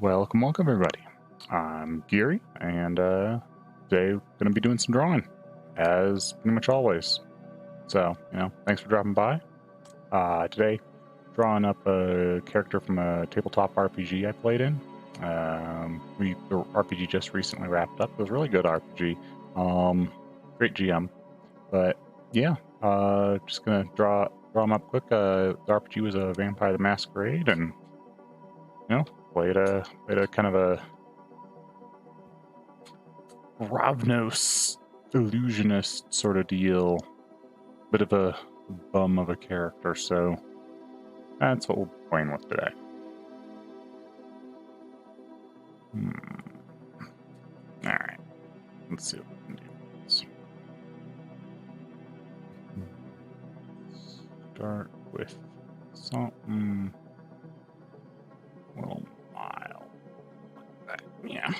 Welcome, welcome everybody. I'm Geary, and today we're going to be doing some drawing, as pretty much always. So, thanks for dropping by. Today, drawing up a character from a tabletop RPG I played in. The RPG just recently wrapped up. It was a really good RPG. Great GM. But yeah, just gonna draw him up quick. The RPG was a Vampire the Masquerade, and played a kind of a Ravnos illusionist sort of deal. Bit of a bum of a character, so that's what we'll be playing with today. Alright, let's see what we can do. Start with something a little mild like that. Yeah.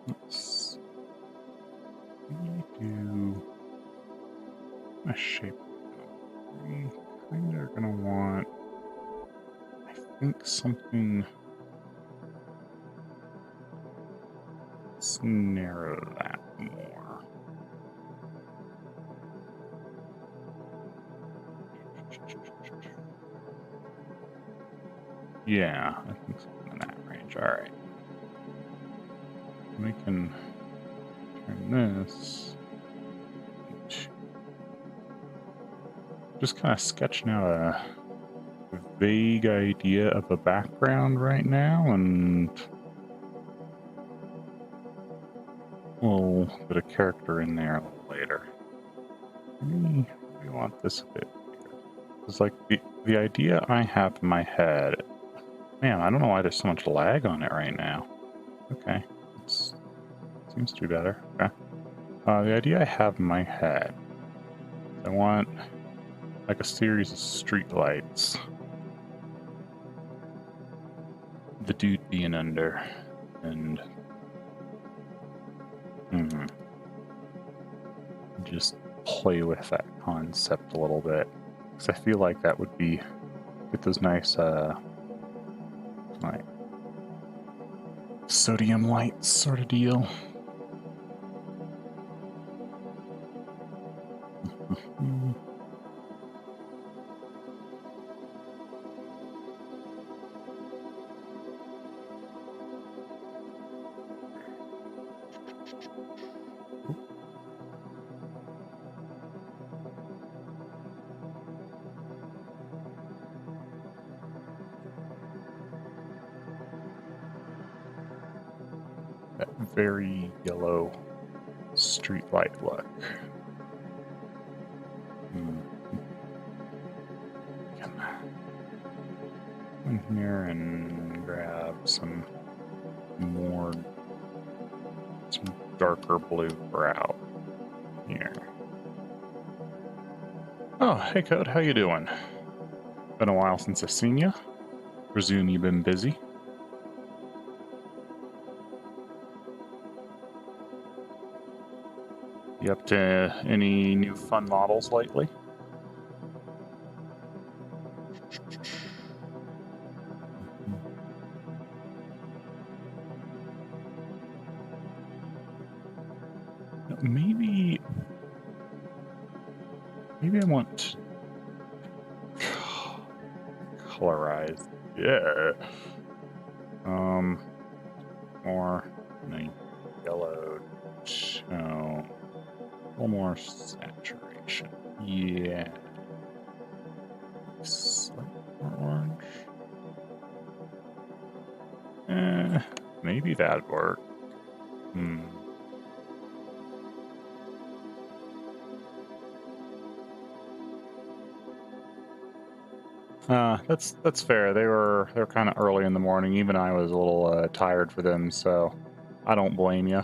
Let's do a shape. We kind of gonna want, I think, something. Let's narrow that more. Yeah, I think something in that range. All right. We can turn this. Just kind of sketching out a vague idea of a background right now, and a little bit of character in there a little later. We want this a bit bigger. It's like the idea I have in my head. Man, I don't know why there's so much lag on it right now. Okay, seems to be better. Okay. The idea I have in my head, I want like a series of street lights. The dude being under, and just play with that concept a little bit, because I feel like that would get those nice like sodium lights sort of deal. That very yellow street light look. Come in here and grab some darker blue brow here. Oh, hey Code, how you doing? Been a while since I've seen you. Presume you've been busy. You up to any new fun models lately? Maybe I want colorized. Yeah. More yellow tone. A little more saturation. Yeah. Slightly more orange. Maybe that'd work. That's fair. They were kind of early in the morning. Even I was a little tired for them, so I don't blame you.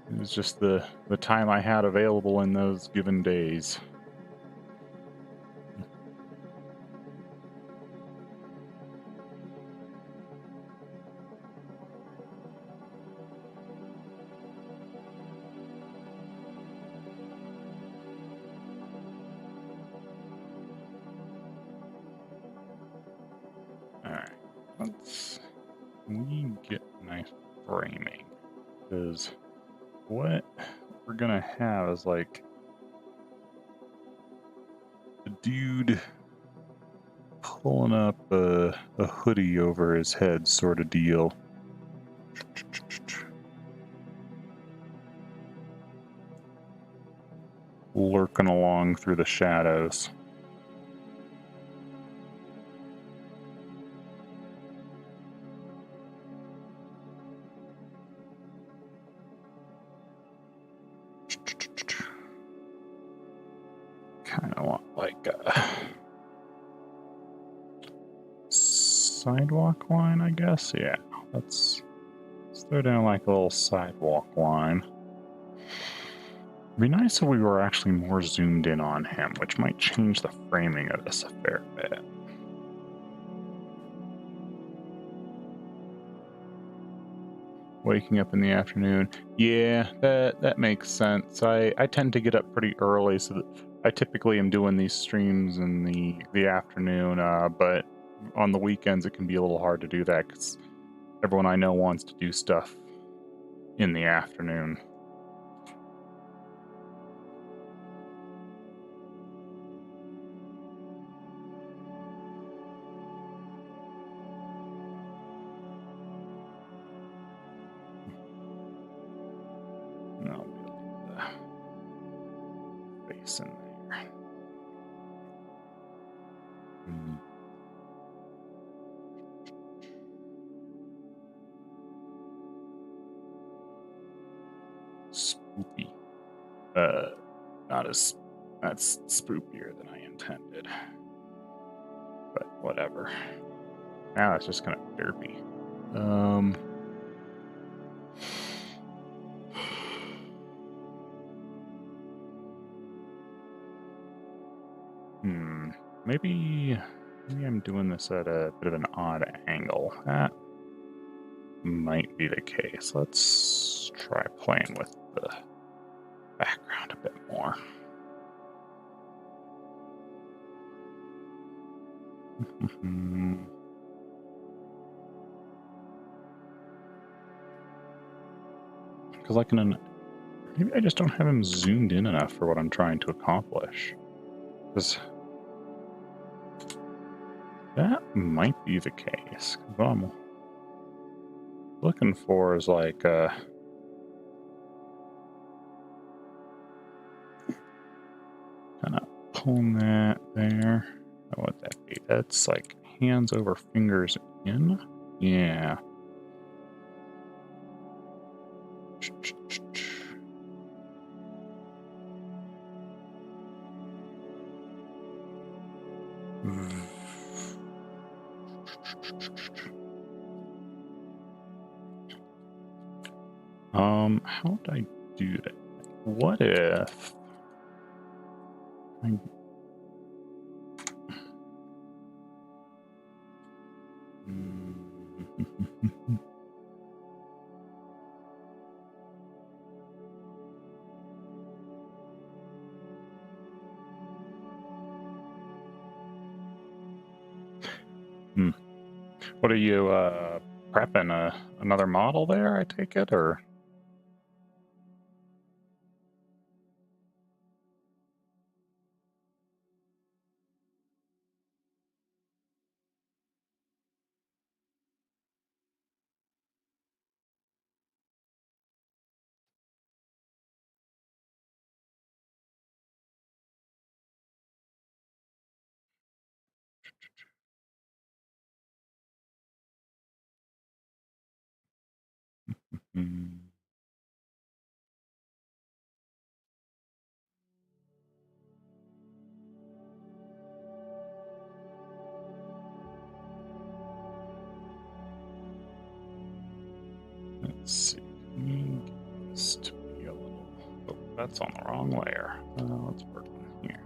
It was just the time I had available in those given days. Alright, let's we get nice framing. Because what we're gonna have is like a dude pulling up a hoodie over his head sort of deal. Lurking along through the shadows. Kind of want like a sidewalk line, I guess. Yeah, let's throw down like a little sidewalk line. It'd be nice if we were actually more zoomed in on him, which might change the framing of this a fair bit. Waking up in the afternoon. Yeah, that makes sense. I tend to get up pretty early, so that I typically am doing these streams in the afternoon, but on the weekends it can be a little hard to do that because everyone I know wants to do stuff in the afternoon. No, the face in there. Spoopy. Not as... That's spookier than I intended. But whatever. Now it's just kind of derpy. Maybe I'm doing this at a bit of an odd angle. That might be the case. Let's try playing with the background a bit more. Because maybe I just don't have him zoomed in enough for what I'm trying to accomplish. Because that might be the case. What I'm looking for is like kind of pulling that there. What would that be? That's like hands over fingers in. Yeah. How would I do that? What if I... What are you, prepping another model there, I take it, or? Let's see. Let me get this to be That's on the wrong layer. Let's work on here.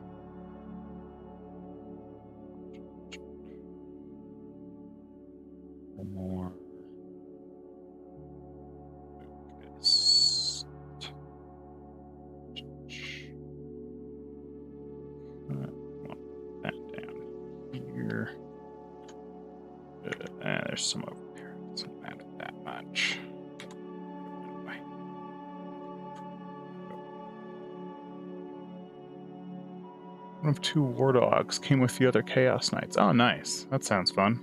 One more. Focus. That down here. There's some over there. It's not matter that much. One of 2 war dogs came with the other Chaos Knights. Oh, nice. That sounds fun.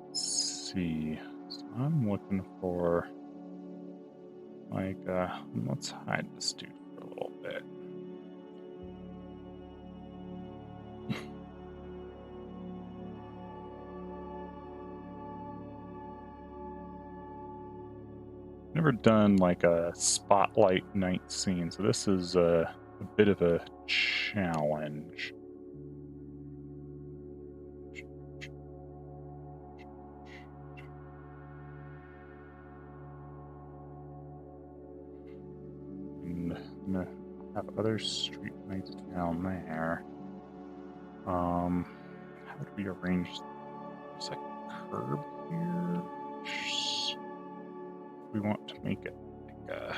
Let's see. So I'm looking for, like, let's hide this dude for a little bit. Never done like a spotlight night scene, so this is a bit of a challenge. And I'm gonna have other street lights down there. How do we arrange? There's like a curb here. We want to make it like a.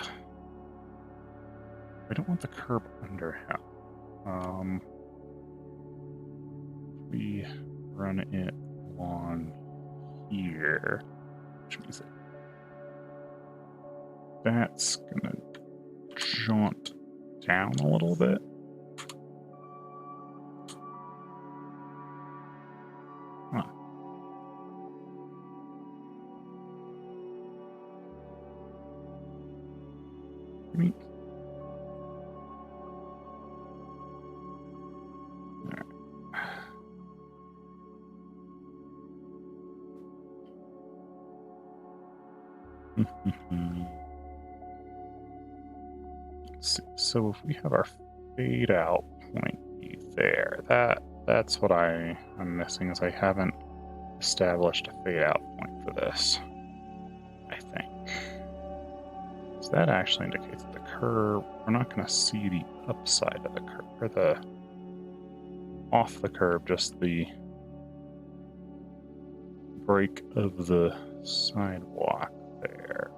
We don't want the curb under him. We run it along here, which means that that's gonna jaunt down a little bit. Huh. Neat. So if we have our fade out point there, that's what I'm missing, is I haven't established a fade out point for this, I think. So that actually indicates that the curve, we're not going to see the upside of the curve, or the off the curve, just the break of the sidewalk there.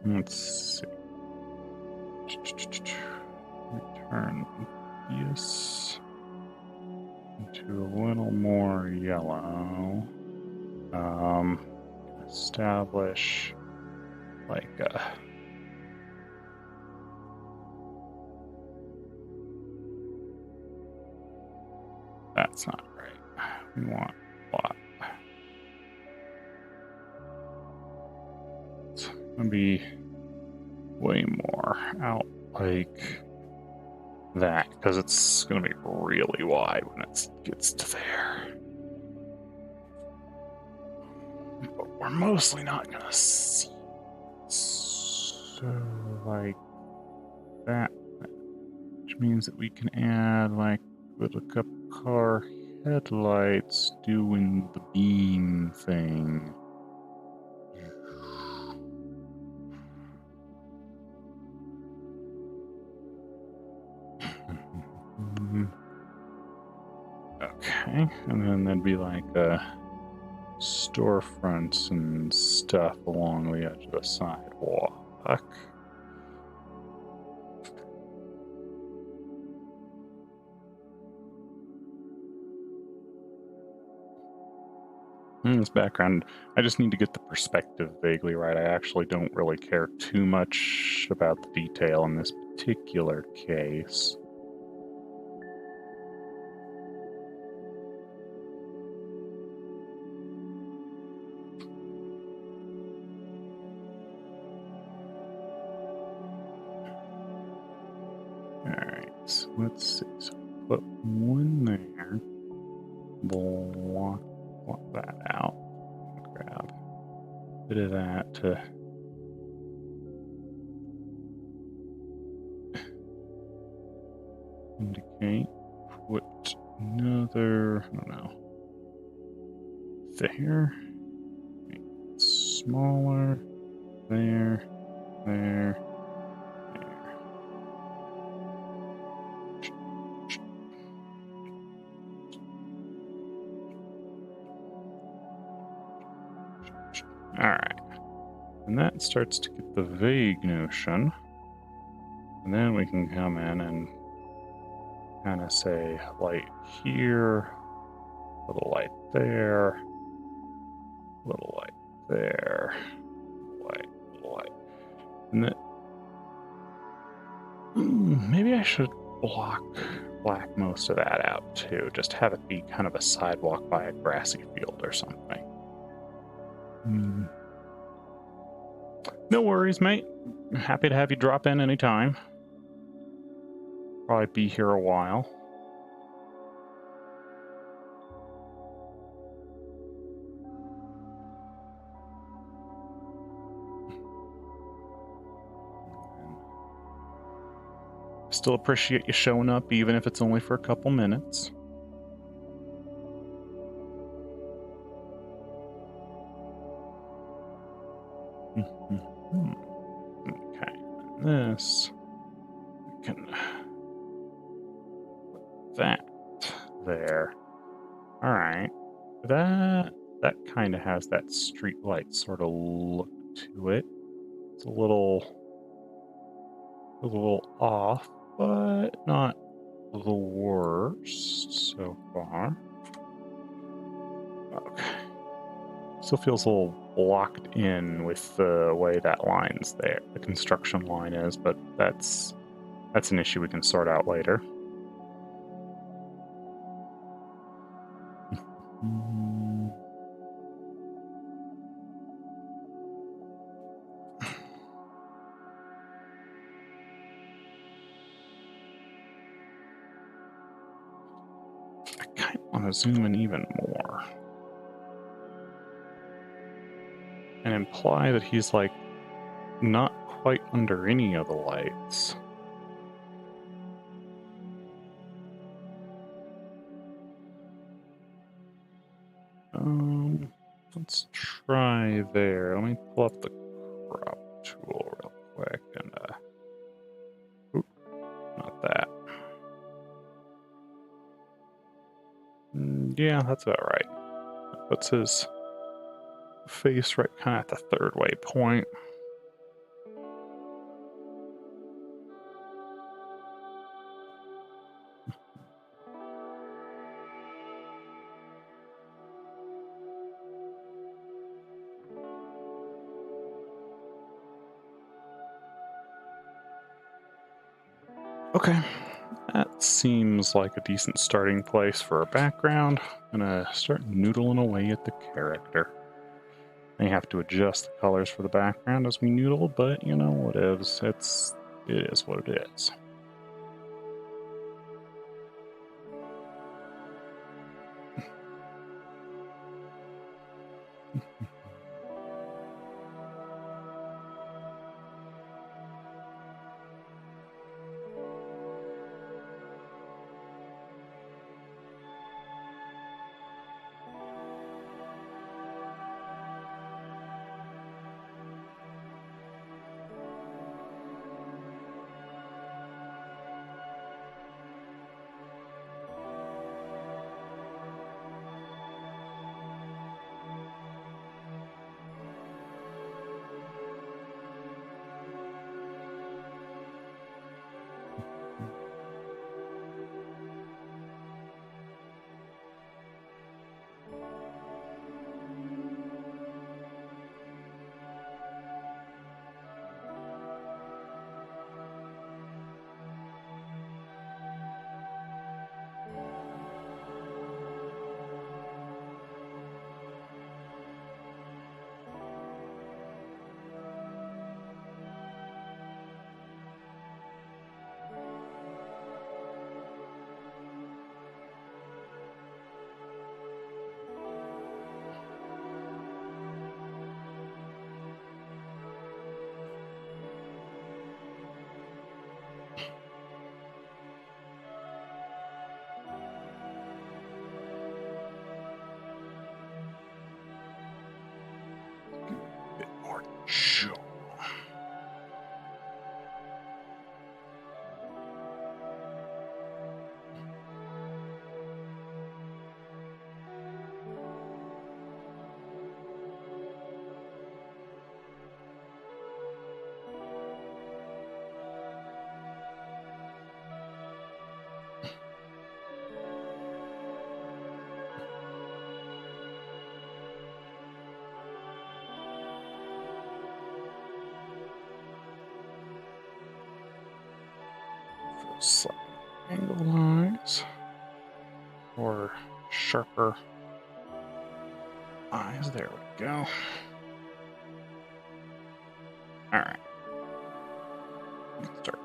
Let's see. Return this into a little more yellow. Establish like a. That's not right. We want a lot. It's gonna be way more out like that, because it's going to be really wide when it gets to there. But we're mostly not going to see. So, like that, which means that we can add like little car headlights doing the beam thing. Okay, and then there'd be like storefronts and stuff along the edge of the sidewalk. In this background, I just need to get the perspective vaguely right. I actually don't really care too much about the detail in this particular case. Alright, lights. Let's see. So put one there. Block that out. Grab a bit of that to indicate. Put another, I don't know, there. Make it smaller. There. There. Alright. And that starts to get the vague notion. And then we can come in and kind of say light here, little light there, little light there, little light. And then maybe I should black most of that out too. Just have it be kind of a sidewalk by a grassy field or something. No worries, mate. Happy to have you drop in anytime. Probably be here a while. Still appreciate you showing up, even if it's only for a couple minutes. Okay, this we can put that there. All right, that kind of has that street light sort of look to it. It's a little off, but not the worst so far. Okay. Still feels a little blocked in with the way that line's there, the construction line is, but that's an issue we can sort out later. I kind of want to zoom in even more and imply that he's like not quite under any of the lights. Let's try there. Let me pull up the crop tool real quick and not that. Yeah, that's about right. That puts his face right kind of at the third way point. Okay, that seems like a decent starting place for a background. I'm gonna start noodling away at the character. May have to adjust the colors for the background as we noodle, but you know what is. It is what it is. slightly angled eyes or sharper eyes. There we go. All right. Let's start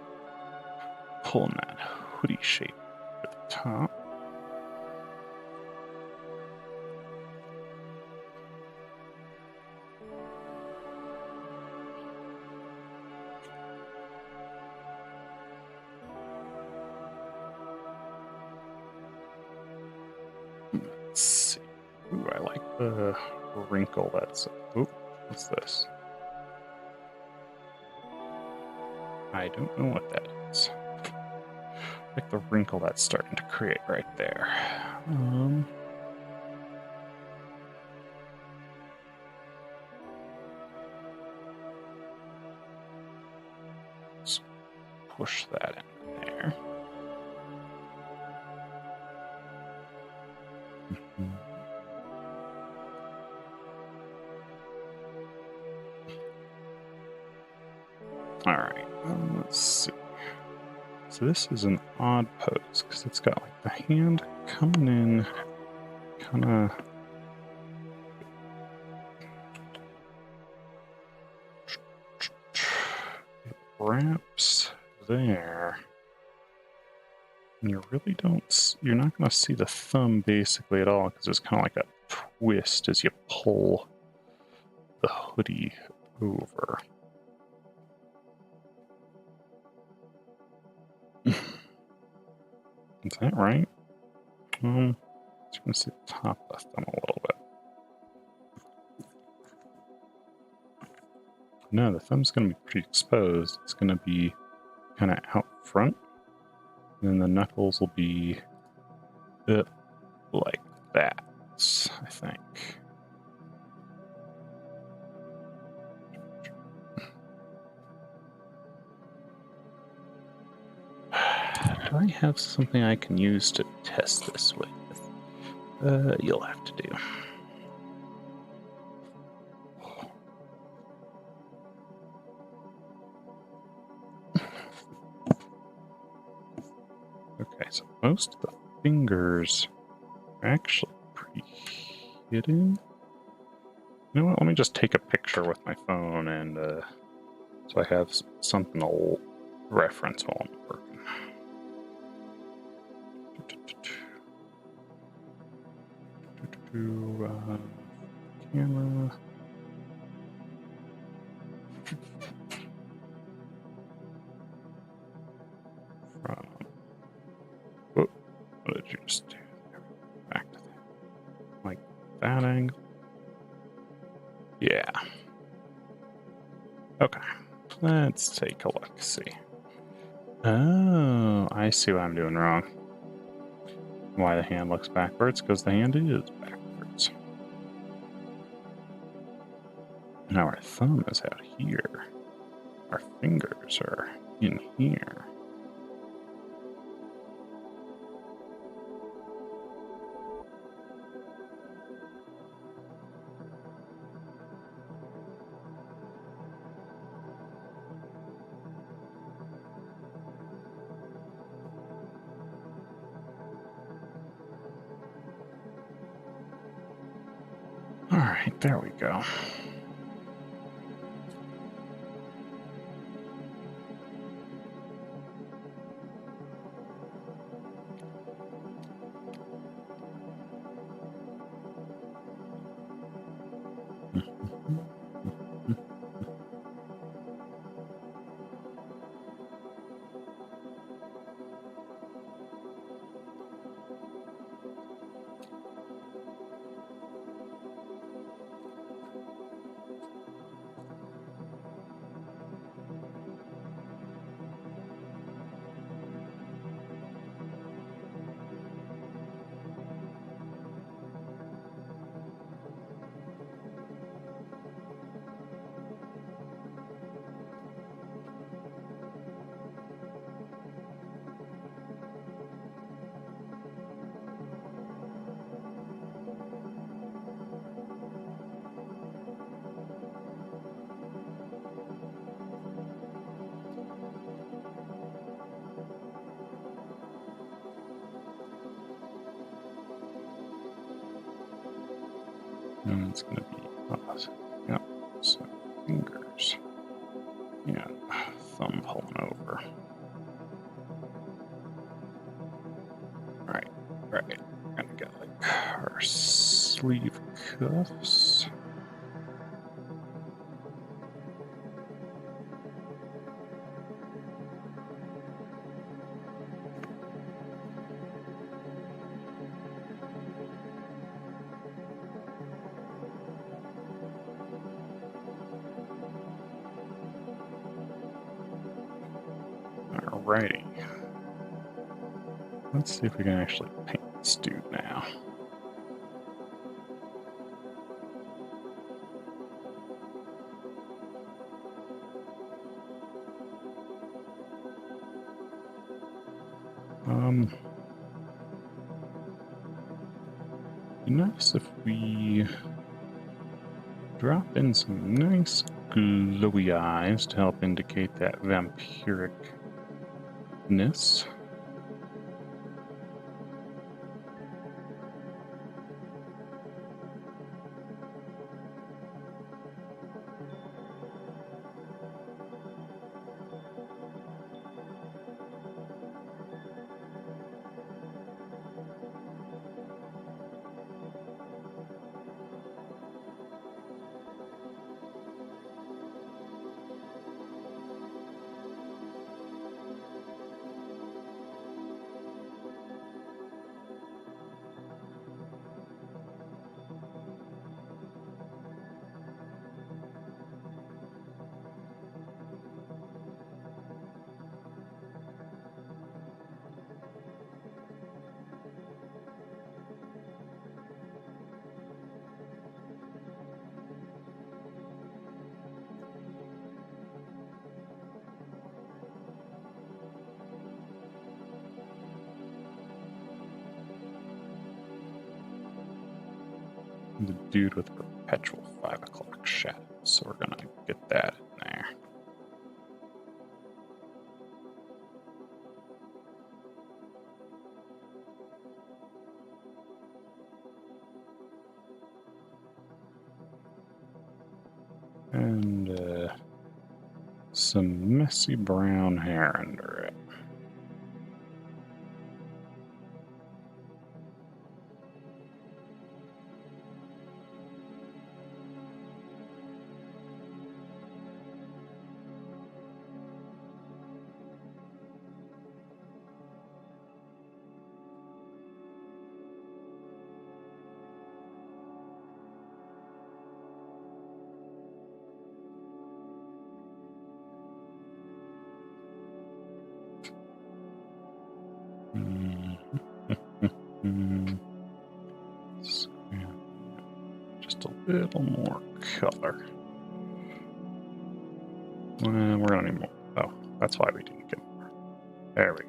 pulling that hoodie shape at the top. Let's see. Ooh, I like the wrinkle that's... Ooh, what's this? I don't know what that is. I like the wrinkle that's starting to create right there. Let's push that in there. All right, let's see. So this is an odd pose because it's got like the hand coming in, kind of wraps there. And you really don't, you're not going to see the thumb basically at all because there's kind of like a twist as you pull the hoodie over. Is that right? Just going to see the top of the thumb a little bit. No, the thumb's going to be pretty exposed. It's going to be kind of out front. And then the knuckles will be like that, I think. Do I have something I can use to test this with? You'll have to do. Okay, so most of the fingers are actually pretty hidden. You know what? Let me just take a picture with my phone, and so I have something to reference while I'm working. Camera. From. Oh, what did you just do? Back to that. Like that angle. Yeah. Okay. Let's take a look. See. Oh, I see what I'm doing wrong. Why the hand looks backwards? Because the hand is backwards. Now our thumb is out here. Our fingers are in here. All right, there we go. And it's going to be yeah, so fingers and thumb pulling over. Right. Gonna get like our sleeve cuffs. Alrighty. Let's see if we can actually paint this dude now. Be nice if we drop in some nice glowy eyes to help indicate that vampiricness. The dude with perpetual 5 o'clock shadow, so we're gonna get that in there. And some messy brown hair under it. Just a little more color. We're gonna need more. Oh, that's why we didn't get more. There we go.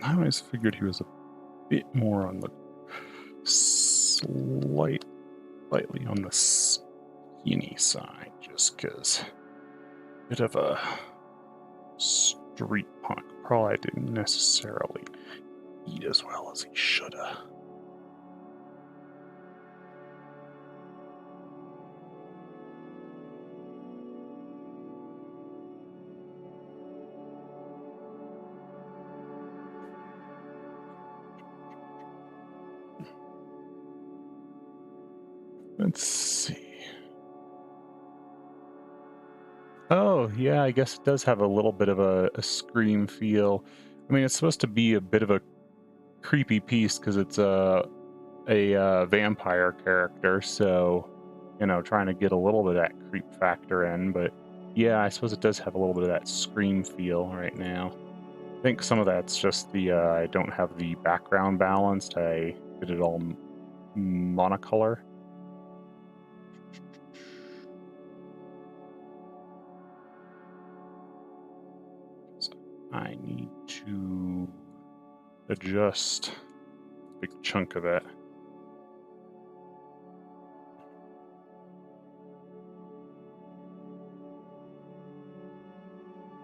I always figured he was a bit more on the slightly on the skinny side, just because bit of a street punk. Probably didn't necessarily eat as well as he shoulda. Let's see. Oh, yeah, I guess it does have a little bit of a Scream feel. I mean, it's supposed to be a bit of a creepy piece because it's a vampire character, so, you know, trying to get a little bit of that creep factor in. But yeah, I suppose it does have a little bit of that Scream feel right now. I think some of that's just the I don't have the background balanced. I did it all monocolor. So I need to adjust a big chunk of it.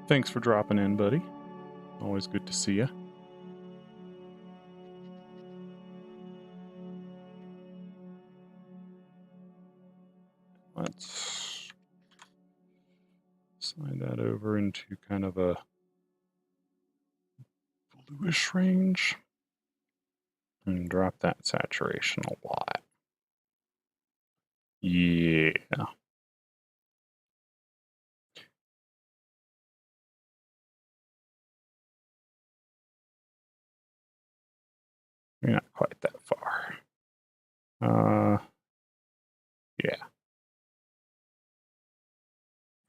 Thanks for dropping in, buddy. Always good to see you. Let's slide that over into kind of a bluish range and drop that saturation a lot. Yeah. We're not quite that far. Yeah.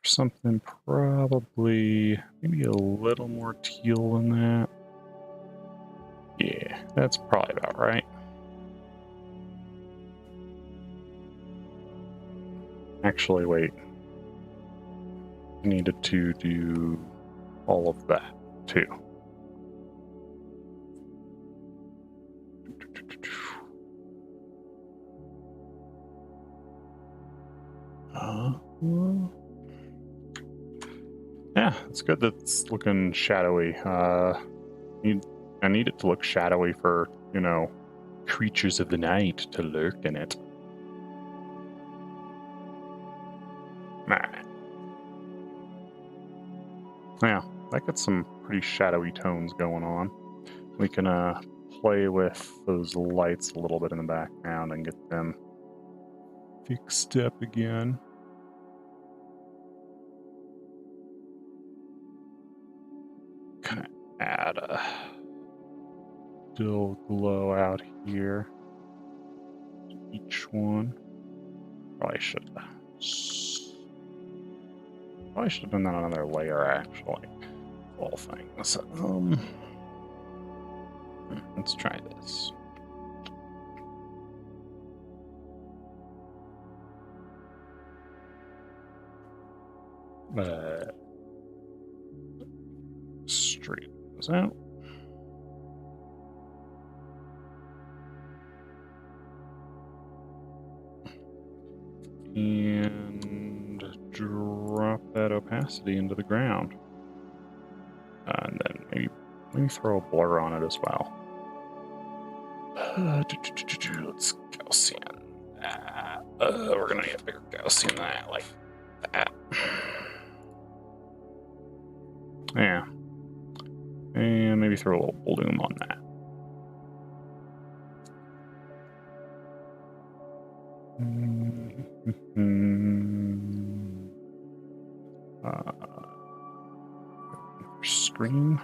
Something probably maybe a little more teal than that. Yeah, that's probably about right. Actually, wait. I needed to do all of that too. Yeah, it's good that it's looking shadowy. I need it to look shadowy for, you know, creatures of the night to lurk in it. Alright. Yeah, that gets some pretty shadowy tones going on. We can play with those lights a little bit in the background and get them fixed up again. Kind of add a dull glow out here to each one. Probably should have done that on another layer, actually. All things. Let's try this. Straighten those out. And drop that opacity into the ground. And then maybe throw a blur on it as well. Let's Gaussian that. We're gonna get bigger Gaussian that, like that. Yeah. And maybe throw a little bloom on that. Screen.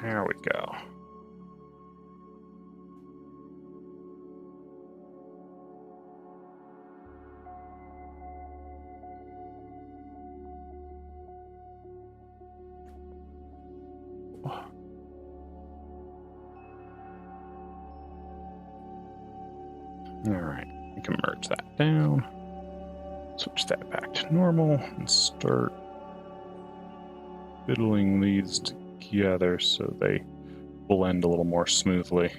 There we go. Alright, we can merge that down. Switch that back to normal and start fiddling these together so they blend a little more smoothly.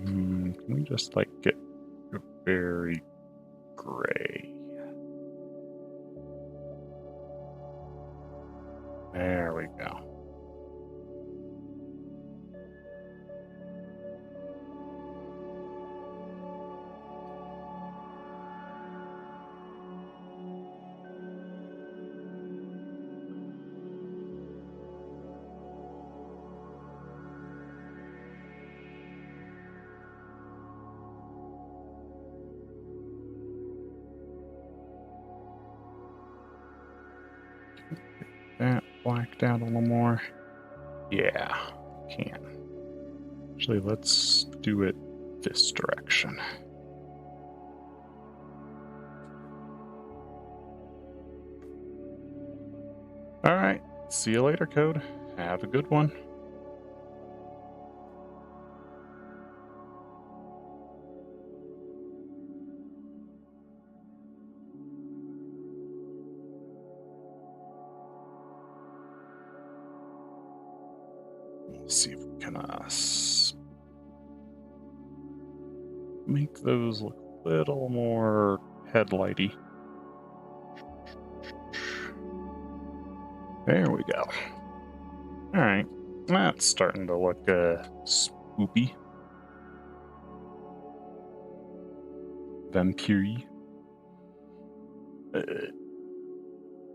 Can we just like get very gray? There we go. blacked out a little more? Yeah, can. Actually, let's do it this direction. Alright, see you later, Code. Have a good one. We'll see if we can make those look a little more headlighty. There we go. Alright, that's starting to look spoopy. Vampire.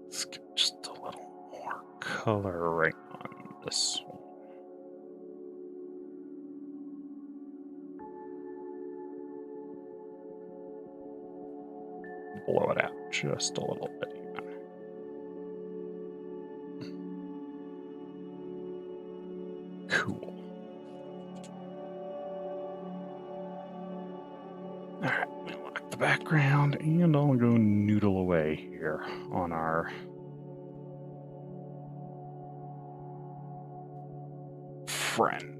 Let's get just a little more color right on this one. Blow it out just a little bit even. Cool. Alright, lock the background, and I'll go noodle away here on our friend.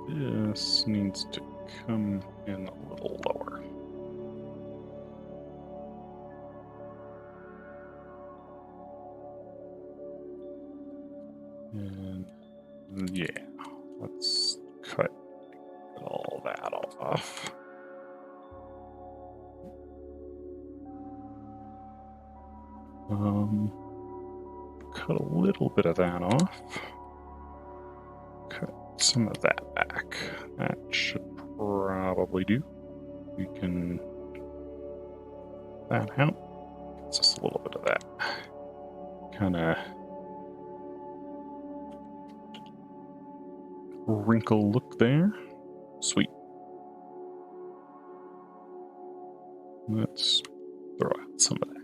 This needs to come in a little lower. And yeah, let's cut all that off. Cut a little bit of that off. Cut some of that back. That should probably do. We can that out. It's just a little bit of that kind of wrinkle look there. Sweet. Let's throw out some of that.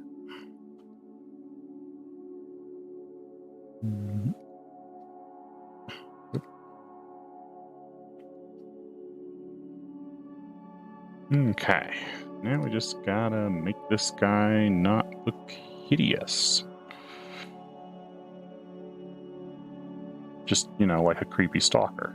Okay, now we just gotta make this guy not look hideous. Just, you know, like a creepy stalker.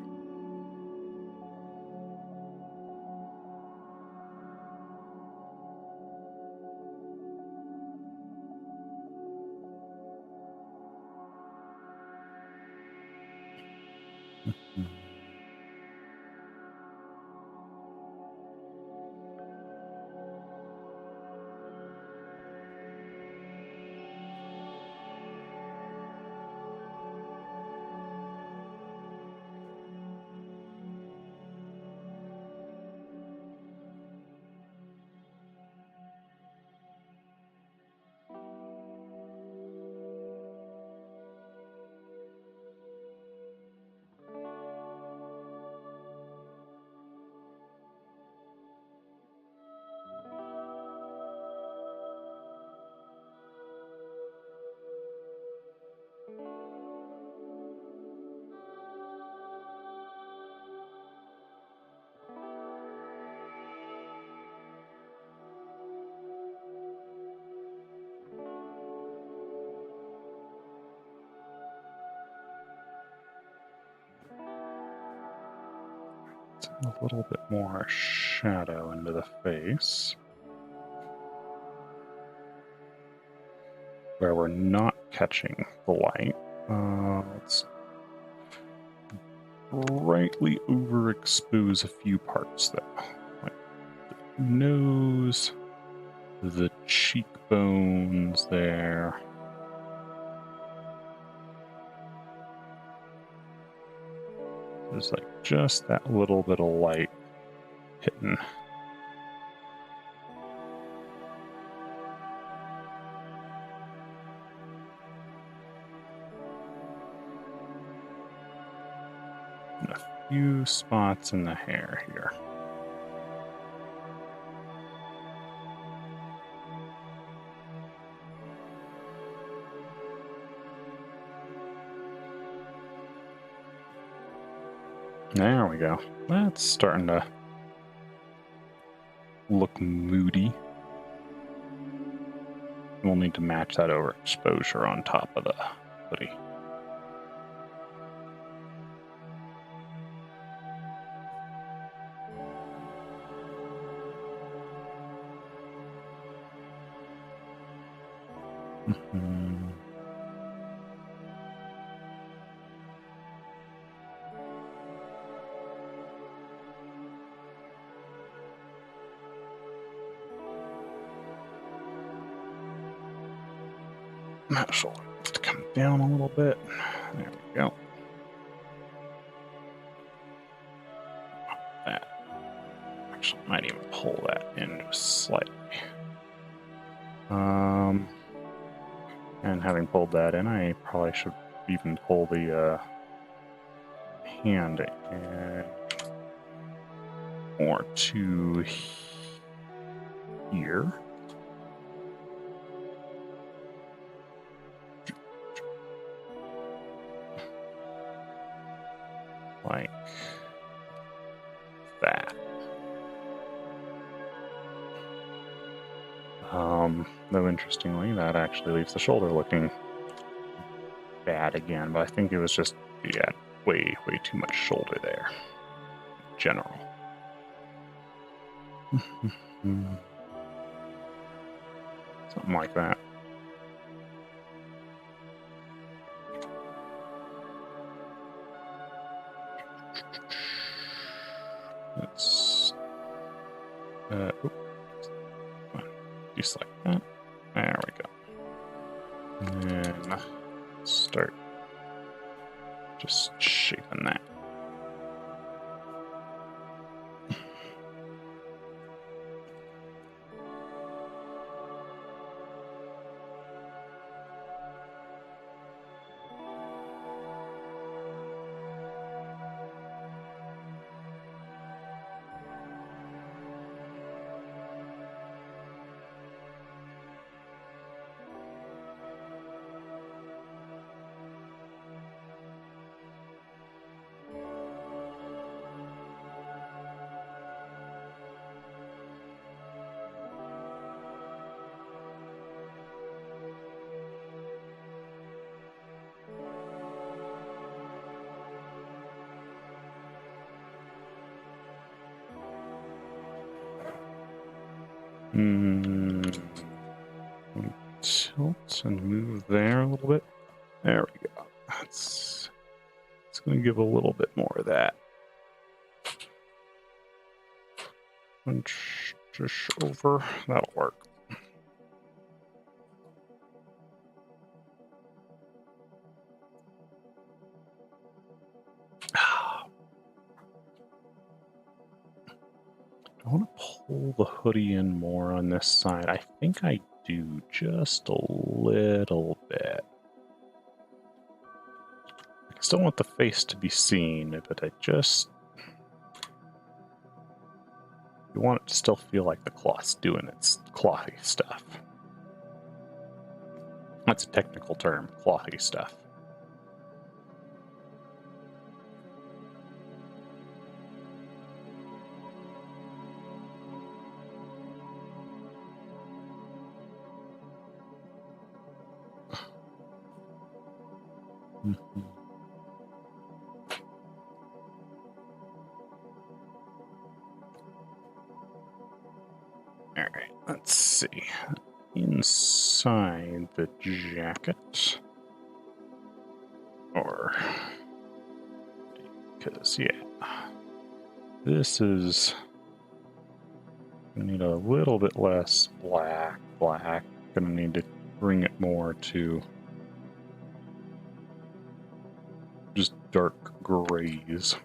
A little bit more shadow into the face. where we're not catching the light. Let's brightly overexpose a few parts though. Like the nose, the cheekbones there. There's like just that little bit of light hitting. And a few spots in the hair here. There we go. That's starting to look moody. We'll need to match that overexposure on top of the hoodie. That shoulder needs to come down a little bit. There we go. That actually might even pull that in just slightly. And having pulled that in, I probably should even pull the hand in more to here. Like that. Though interestingly, that actually leaves the shoulder looking bad again, but I think it was just, yeah, way too much shoulder there. In general. Something like that. Let's just like that. There we go. And then start just shaping that. Tilt and move there a little bit. There we go. It's going to give a little bit more of that. Punch just over. That'll work. I want to pull the hoodie in more on this side. I think I do just a little bit. I still want the face to be seen, but you want it to still feel like the cloth's doing its clothy stuff. That's a technical term, clothy stuff. All right, let's see. inside the jacket. Or, because, yeah, this is going to need a little bit less black. Going to need to bring it more to just dark grays.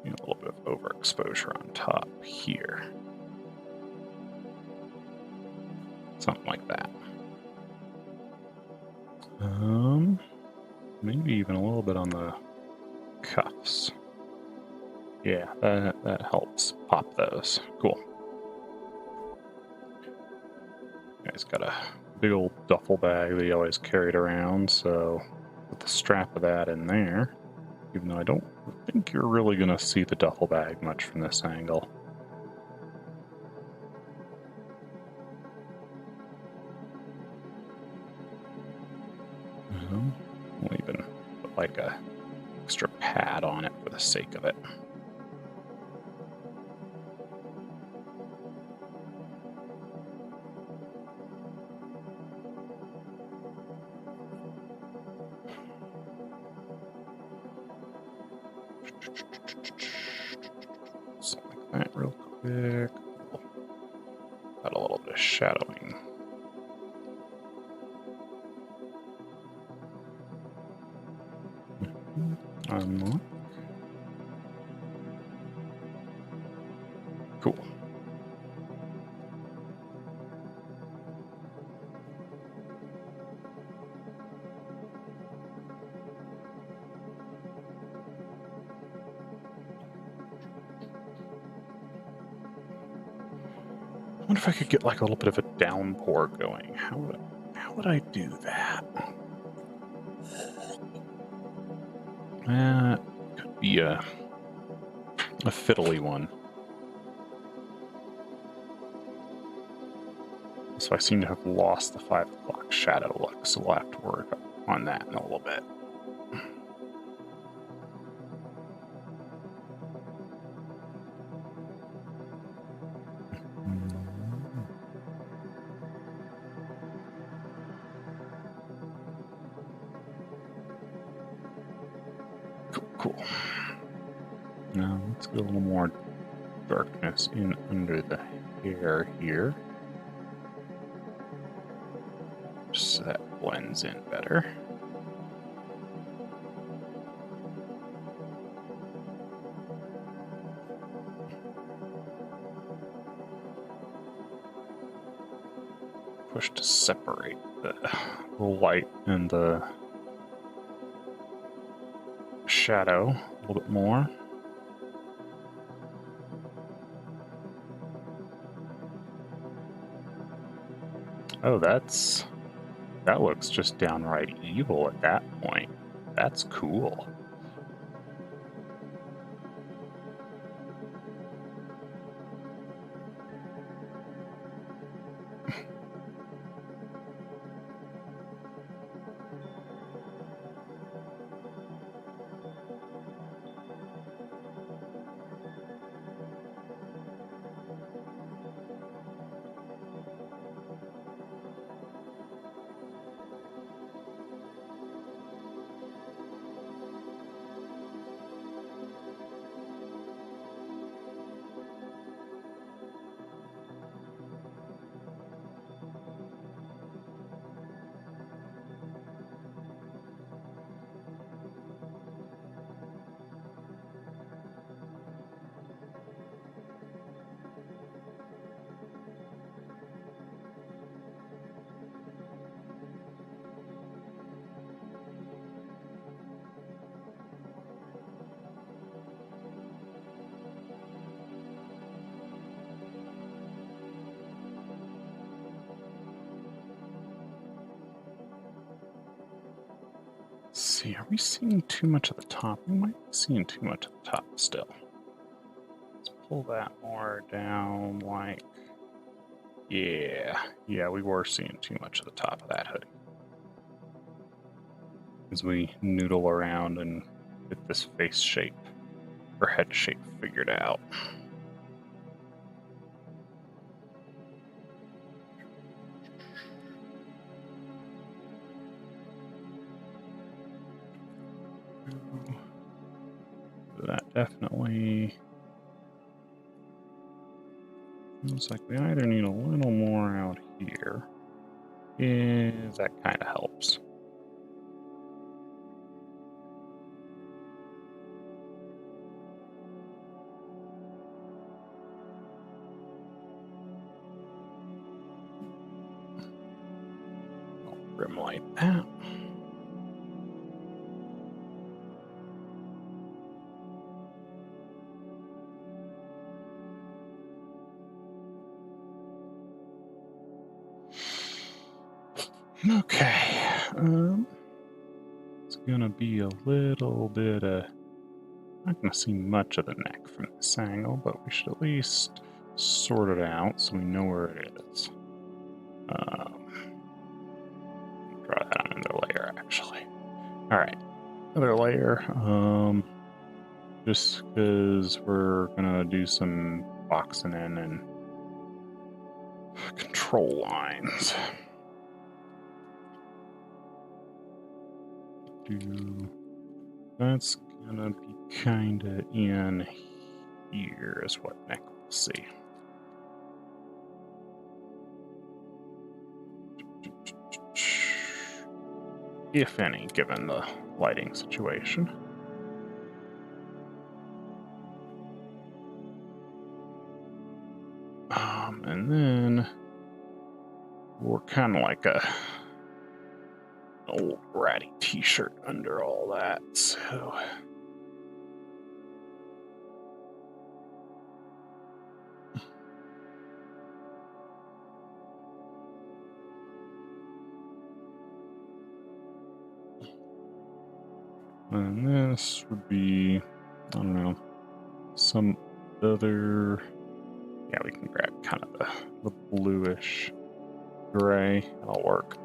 A little bit of overexposure on top here. Something like that. Maybe even a little bit on the cuffs. Yeah, that helps pop those. Cool. Guy's got a big old duffel bag that he always carried around, so put the strap of that in there. Even though I don't think you're really going to see the duffel bag much from this angle. We'll even put like a extra pad on it for the sake of it. Something like that real quick. Got a little bit of shadowing. Unlock. Cool. I wonder if I could get like a little bit of a downpour going. How would I do that? That could be a fiddly one. So I seem to have lost the 5 o'clock shadow look, so we'll have to work on that in a little bit. Cool. Now let's get a little more darkness in under the hair here. Just so that blends in better. Push to separate the light and the shadow a little bit more. Oh, that looks just downright evil at that point. That's cool. See, are we seeing too much at the top? We might be seeing too much at the top still. Let's pull that more down like Yeah, we were seeing too much of the top of that hoodie. As we noodle around and get this face shape or head shape figured out. That definitely looks like we either need a little more out here. Is that kind of helps. I'll rim light that. Okay, it's gonna be a little bit not gonna see much of the neck from this angle, but we should at least sort it out so we know where it is. Draw that on another layer, actually. Alright, another layer, just because we're gonna do some boxing in and control lines. That's gonna be kinda in here is what neck will see. If any, given the lighting situation. And then we're kind of like an old ratty t-shirt under all that, so and this would be, I don't know, some other, yeah, we can grab kind of the bluish gray, that'll work.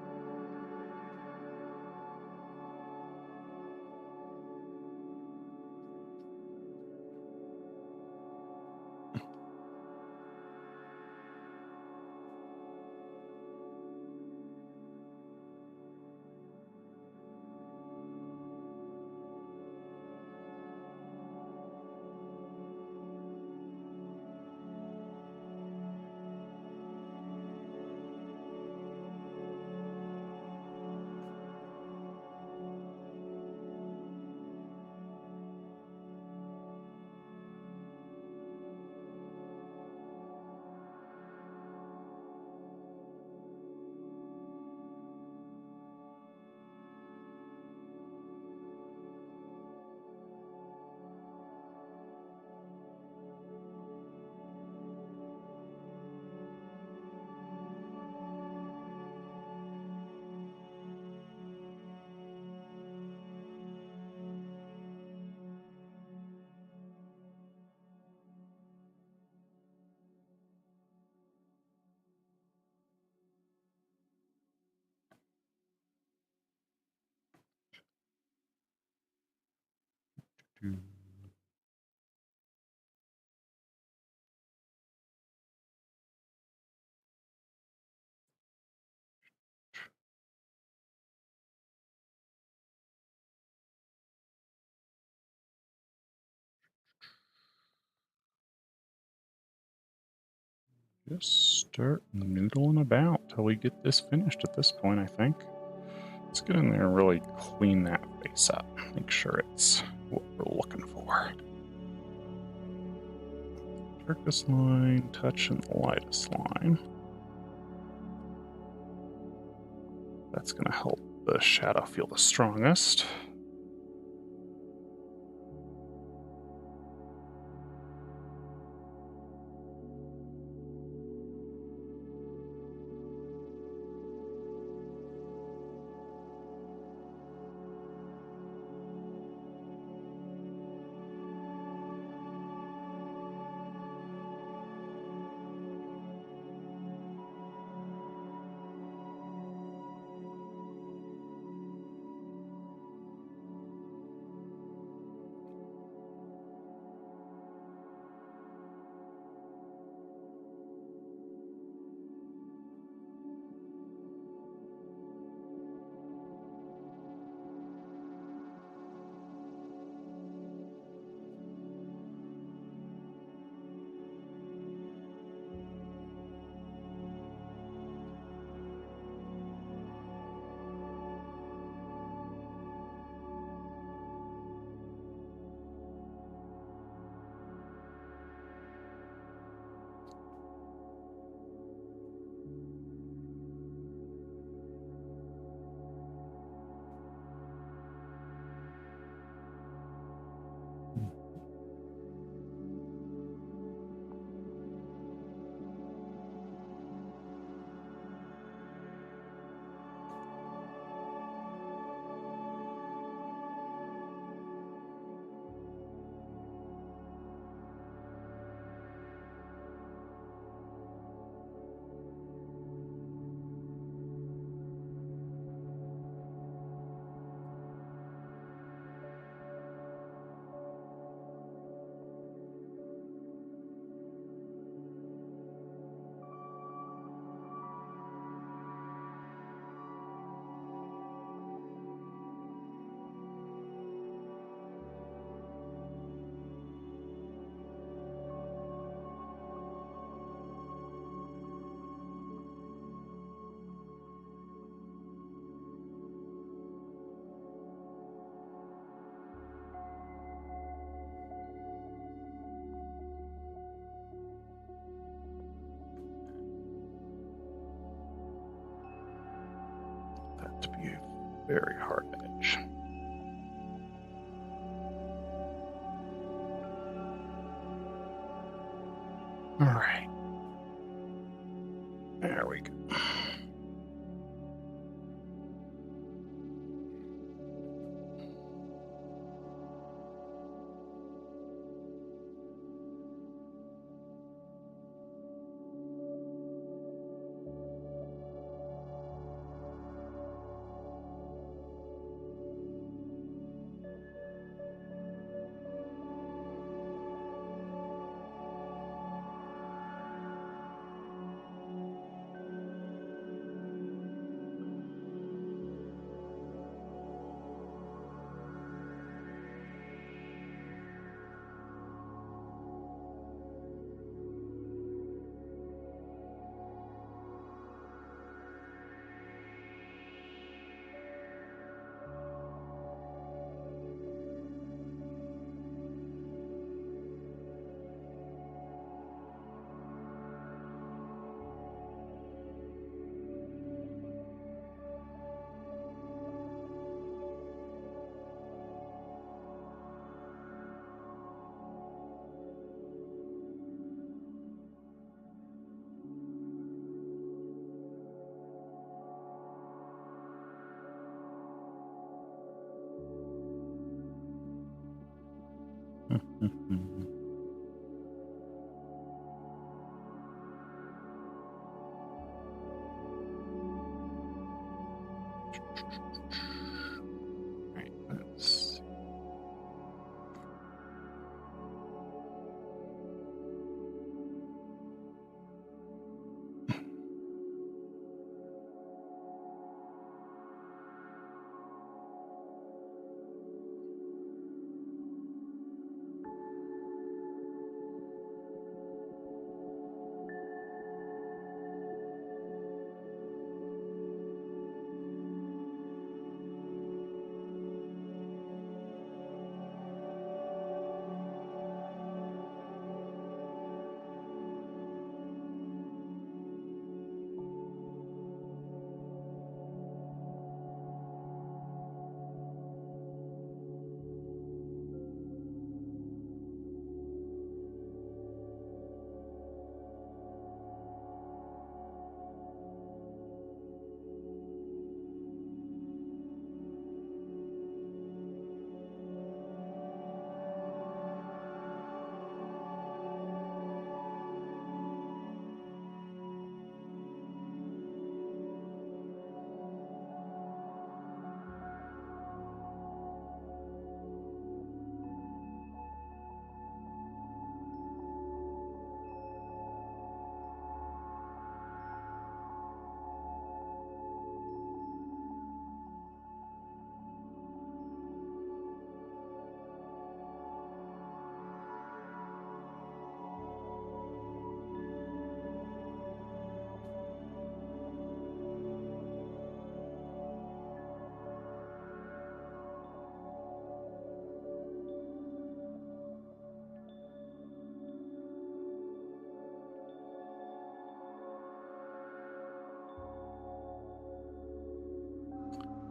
Just start noodling about till we get this finished at this point, I think. Let's get in there and really clean that face up. Make sure it's what we're looking for. Darkest line touching the lightest line. That's going to help the shadow feel the strongest. Very hard edge. All right. There we go. Right, let's...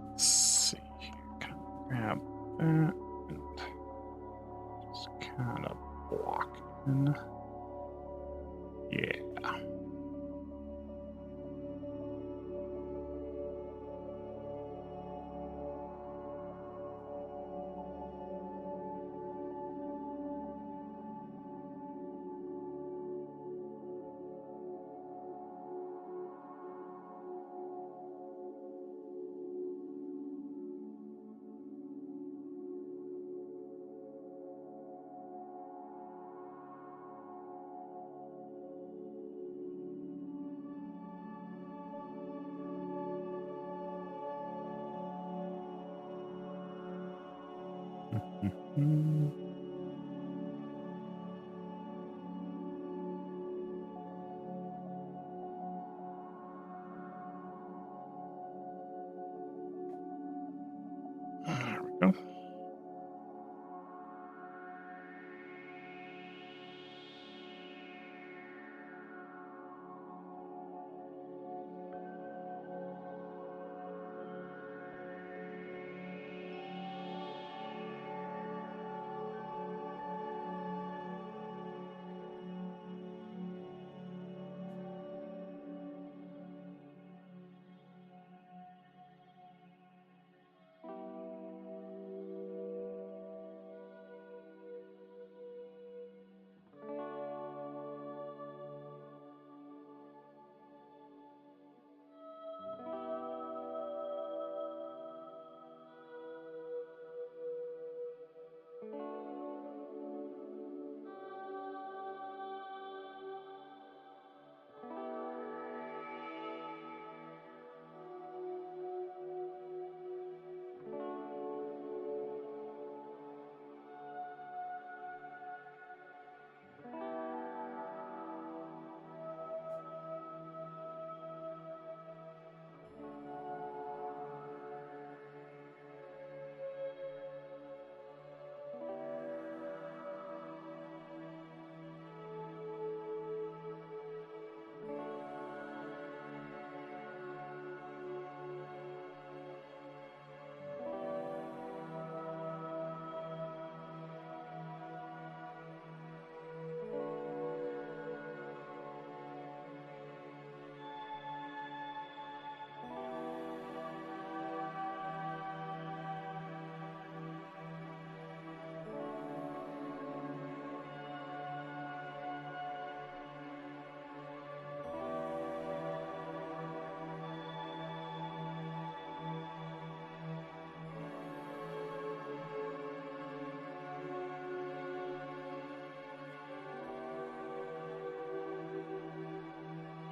Let's see here. Kind of grab that and just kind of block in. Yeah. Mhm. There we go.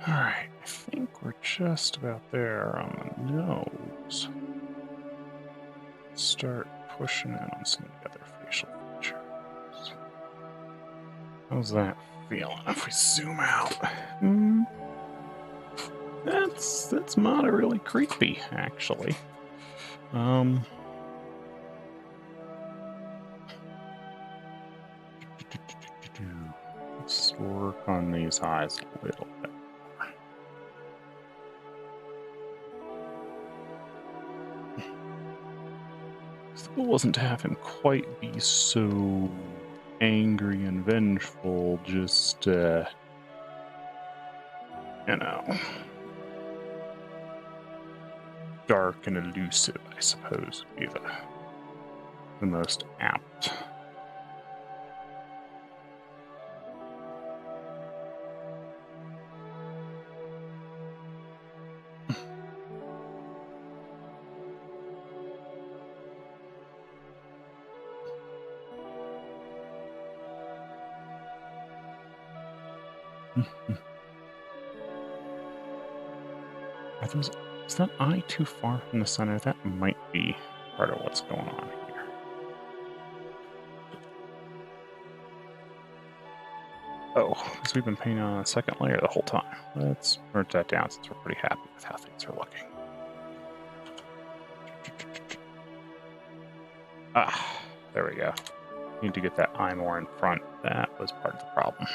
Alright, I think we're just about there on the nose. Start pushing in on some of the other facial features. How's that feeling if we zoom out? That's moderately creepy, actually. Let's work on these eyes a little bit more. The goal wasn't to have him quite be so angry and vengeful, just, you know, dark and elusive, I suppose, would be the most apt. Is that eye too far from the center? That might be part of what's going on here. Oh, because we've been painting on a second layer the whole time. Let's merge that down since we're pretty happy with how things are looking. Ah, there we go. Need to get that eye more in front. That was part of the problem.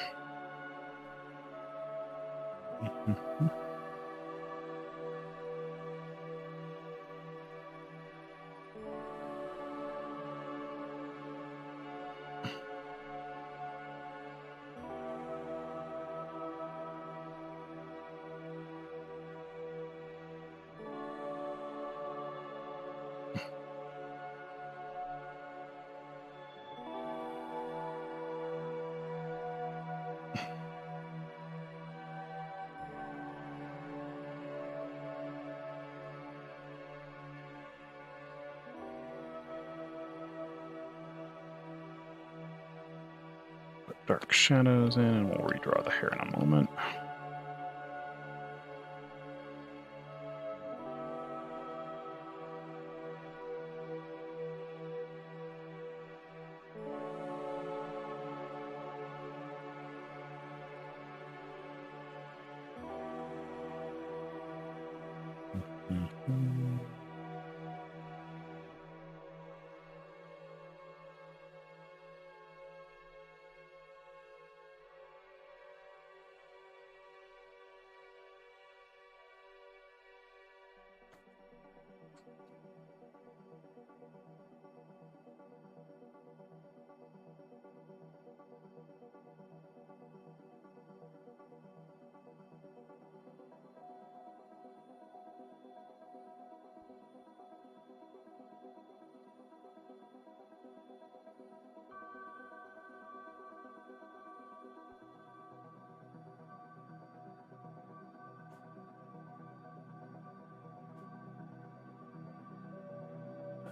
Dark shadows in, and we'll redraw the hair in a moment.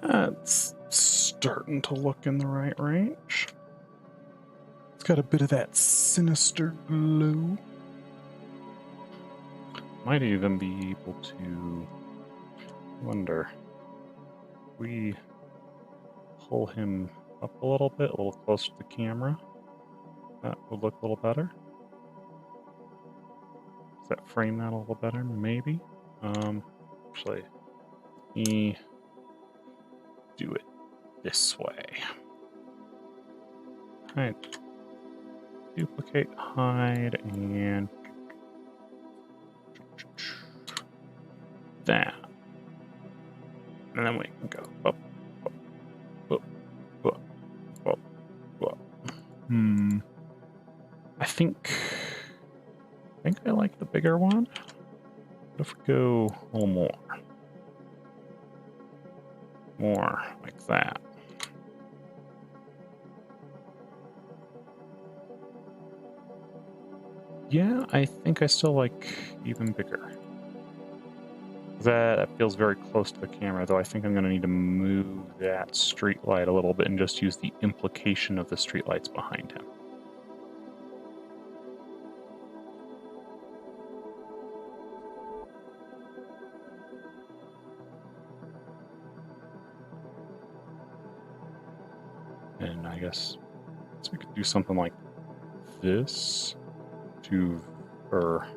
That's starting to look in the right range. It's got a bit of that sinister glow. Might even be able to wonder. We pull him up a little bit, a little closer to the camera. That would look a little better. Does that frame that a little better? Maybe. Actually, let me do it this way. Hide, duplicate, hide, and that. And then we can go up, up, up, up, up, up. I think I like the bigger one. What if we go a little more like that? Yeah, I think I still like even bigger. That feels very close to the camera, though I think I'm going to need to move that street light a little bit and just use the implication of the street lights behind him. And I guess so we could do something like this to, or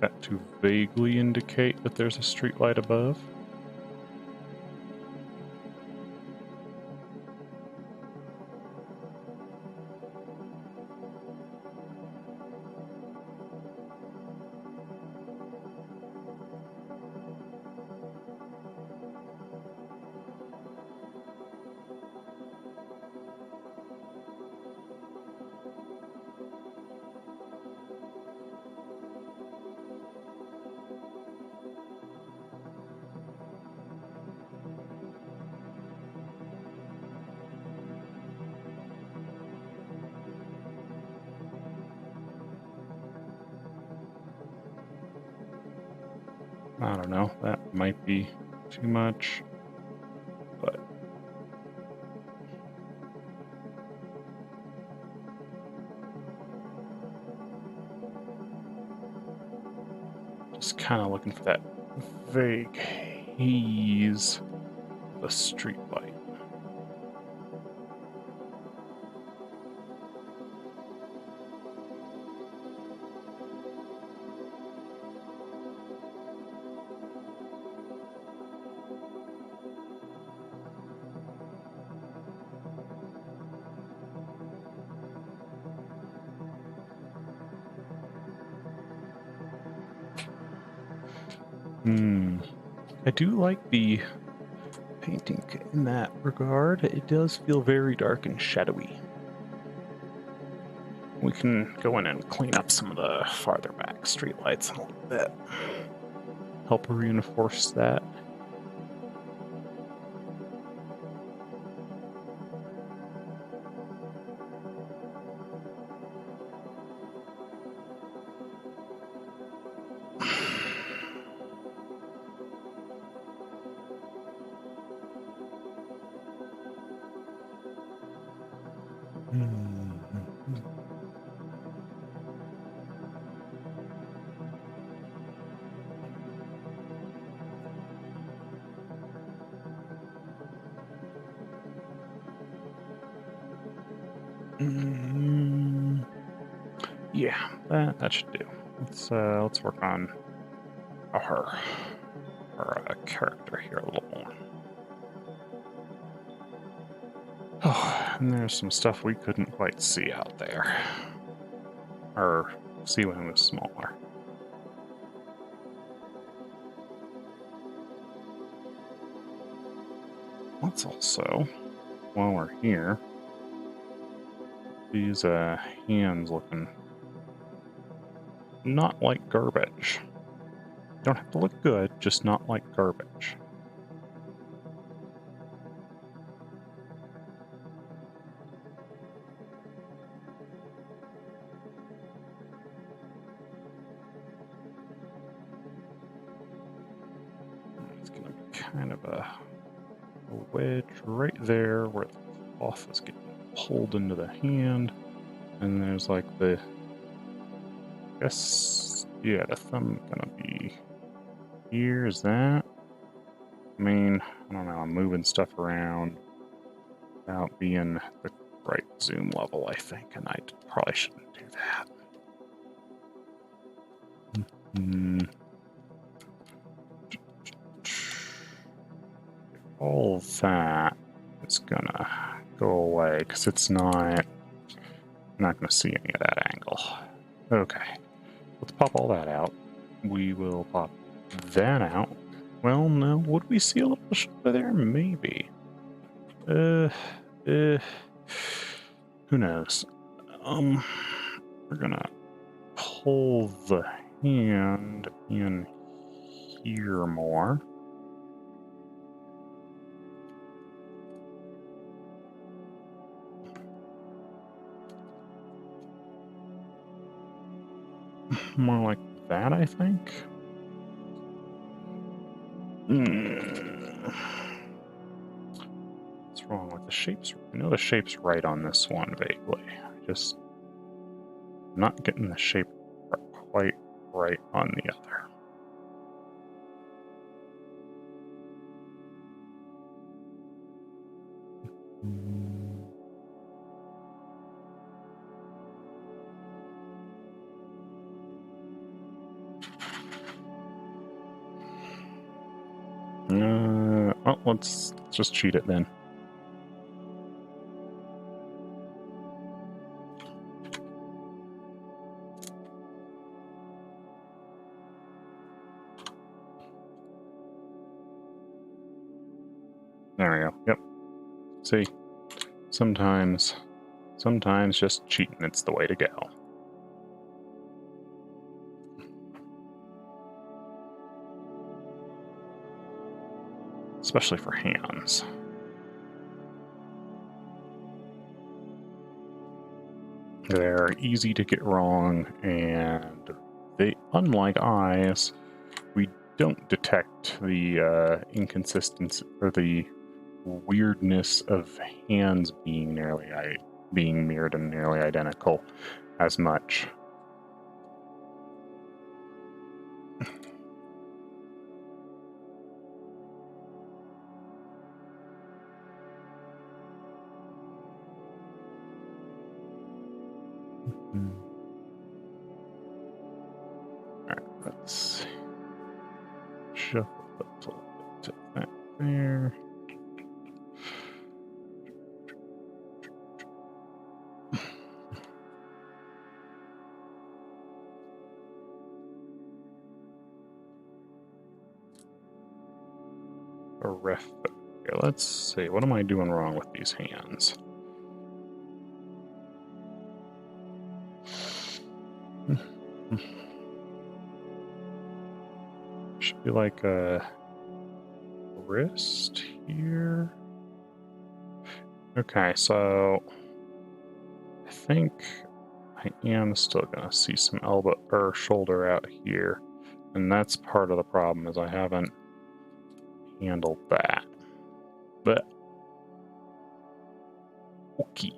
that to vaguely indicate that there's a streetlight above. I don't know, that might be too much, but just kind of looking for that vague haze of a street light. I do like the painting in that regard. It does feel very dark and shadowy. We can go in and clean up some of the farther back streetlights a little bit. Help reinforce that. Yeah, that should do. Let's work on our character here a little more. Oh, and there's some stuff we couldn't quite see out there, or see when it was smaller. Let's also, while we're here, these hands looking not like garbage. Don't have to look good, just not like garbage. It's gonna be kind of a wedge right there where the cloth is getting pulled into the hand, and there's like the, I guess, yeah, the thumb gonna be here. Is that? I mean, I don't know. I'm moving stuff around without being the right zoom level, I think, and I probably shouldn't do that. All that is gonna go away because it's not gonna see any of that angle. Okay, let's pop all that out. We will pop that out. Well, no, would we see a little shadow there? Maybe. Who knows? We're gonna pull the hand in here more. More like that, I think. What's wrong with the shapes? I know the shape's right on this one vaguely. Just not getting the shape quite right on the other. Well, let's just cheat it then. There we go. Yep. See, sometimes just cheating, it's the way to go. Especially for hands. They're easy to get wrong, and they, unlike eyes, we don't detect the inconsistency or the weirdness of hands being mirrored and nearly identical as much. Alright, let's shuffle a little bit to that there. A ref. Okay, let's see. What am I doing wrong with these hands? Should be like a wrist here. Okay, so I think I am still gonna see some elbow or shoulder out here, and that's part of the problem is I haven't handled that. But okay.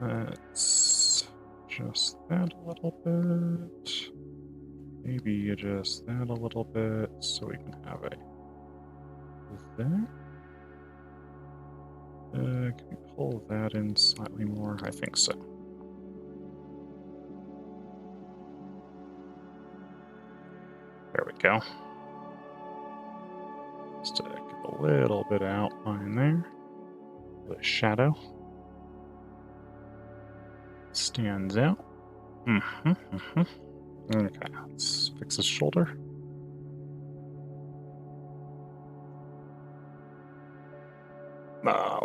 Let's adjust that a little bit. Maybe adjust that a little bit so we can have it there. Can we pull that in slightly more? I think so. There we go. Just to get a little bit of outline there. The shadow stands out. Okay, let's fix his shoulder.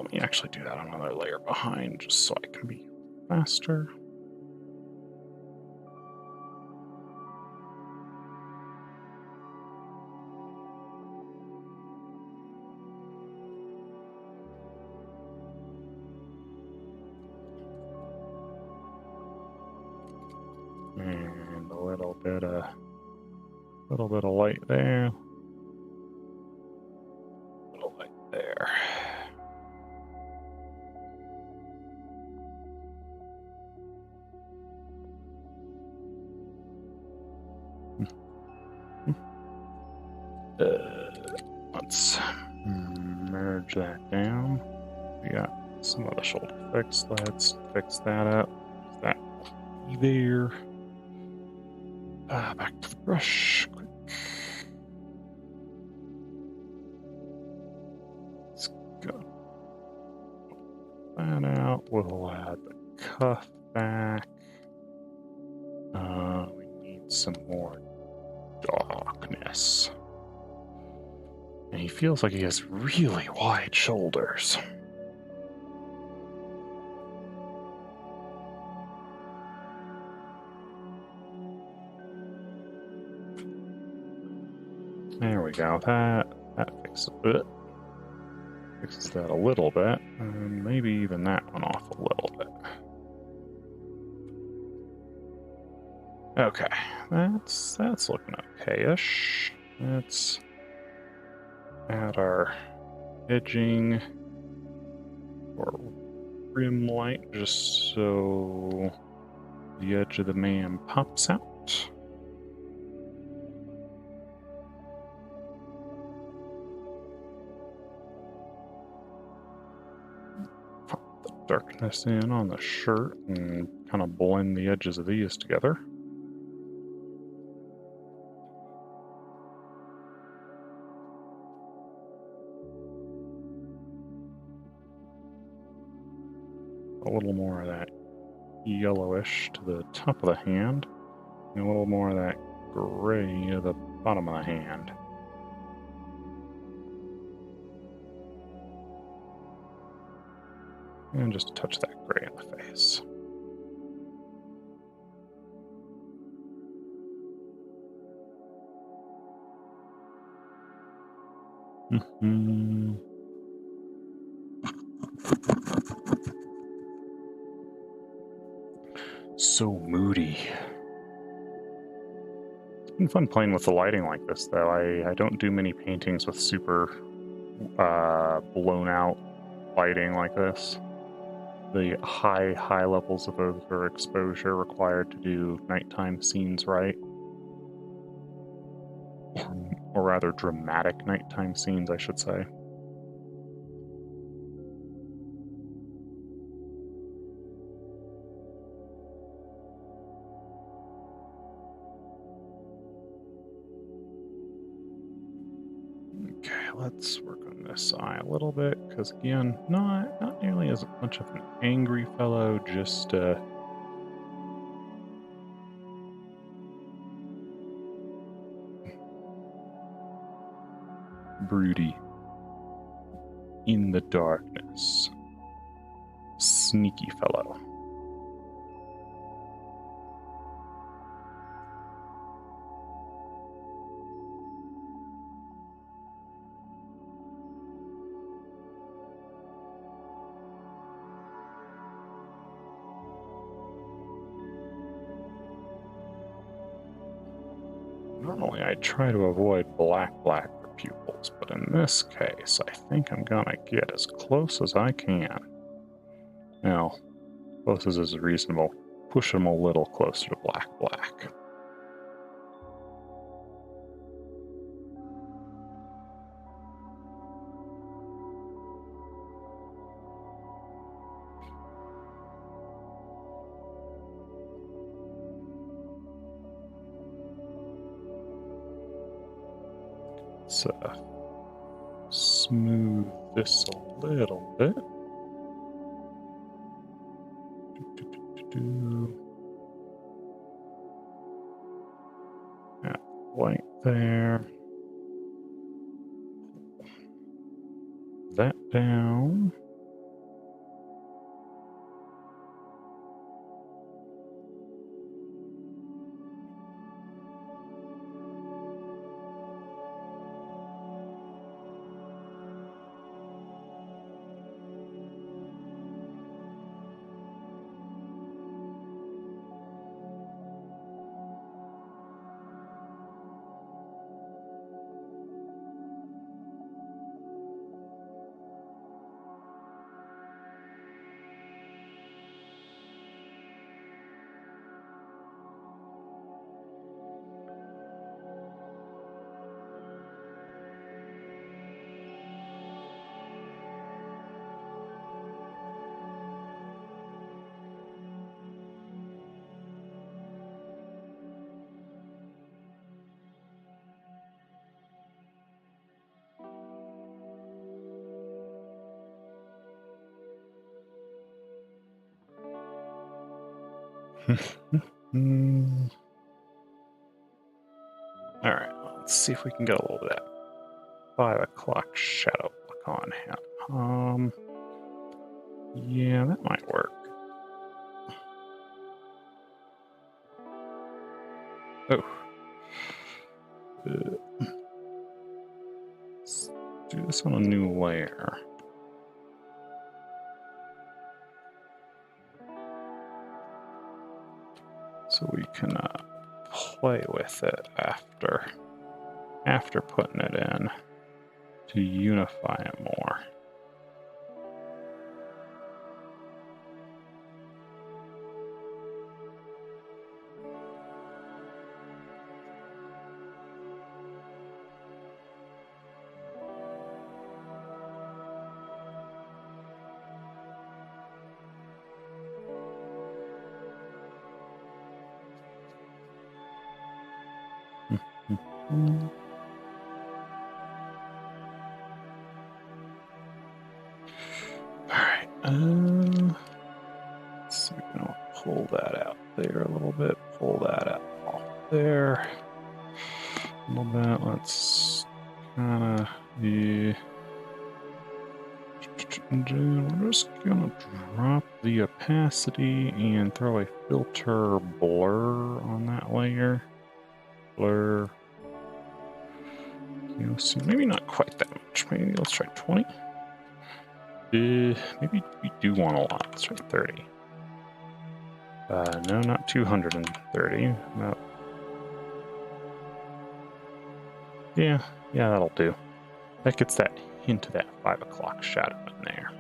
let me actually do that on another layer behind, just so I can be faster. And a little bit of light there. A little light there. Let's merge that down. We got some of the shoulder fixed. Let's fix that up. That will be there. Back to the brush. Quick. Let's go that out. We'll add the cuff back. We need some more darkness. And he feels like he has really wide shoulders. There we go. That fixes it. Fixes that a little bit, and maybe even that one off a little bit. Okay, that's looking okay-ish. Let's add our edging or rim light just so the edge of the man pops out. Pop the darkness in on the shirt and kind of blend the edges of these together. A little more of that yellowish to the top of the hand, and a little more of that gray at the bottom of the hand. And just a touch of that gray in the face. So moody. It's been fun playing with the lighting like this, though. I don't do many paintings with super blown out lighting like this. The high levels of overexposure required to do nighttime scenes right. Or rather, dramatic nighttime scenes, I should say. Okay, let's work on this eye a little bit, because again, not nearly as much of an angry fellow, just broody, in the darkness, sneaky fellow. Normally I try to avoid black for pupils, but in this case, I think I'm gonna get as close as I can. Now, close as is reasonable. Push them a little closer to black. Let's smooth this a little bit. That white there. That down. Alright, let's see if we can get a little bit of that 5 o'clock shadow look on him. Yeah, that might work. Oh. Let's do this on a new layer. So we can play with it after putting it in to unify it more. Alright, let's see, we're gonna pull that out there a little bit, pull that out off there a little bit. Let's kinda we're just gonna drop the opacity and throw a filter blur on that layer. Blur. You know, see, maybe not quite that much. Maybe let's try 20. Maybe we do want a lot. Let's try 30. No, not 230. No. Yeah, that'll do. That gets that hint of that 5 o'clock shadow in there.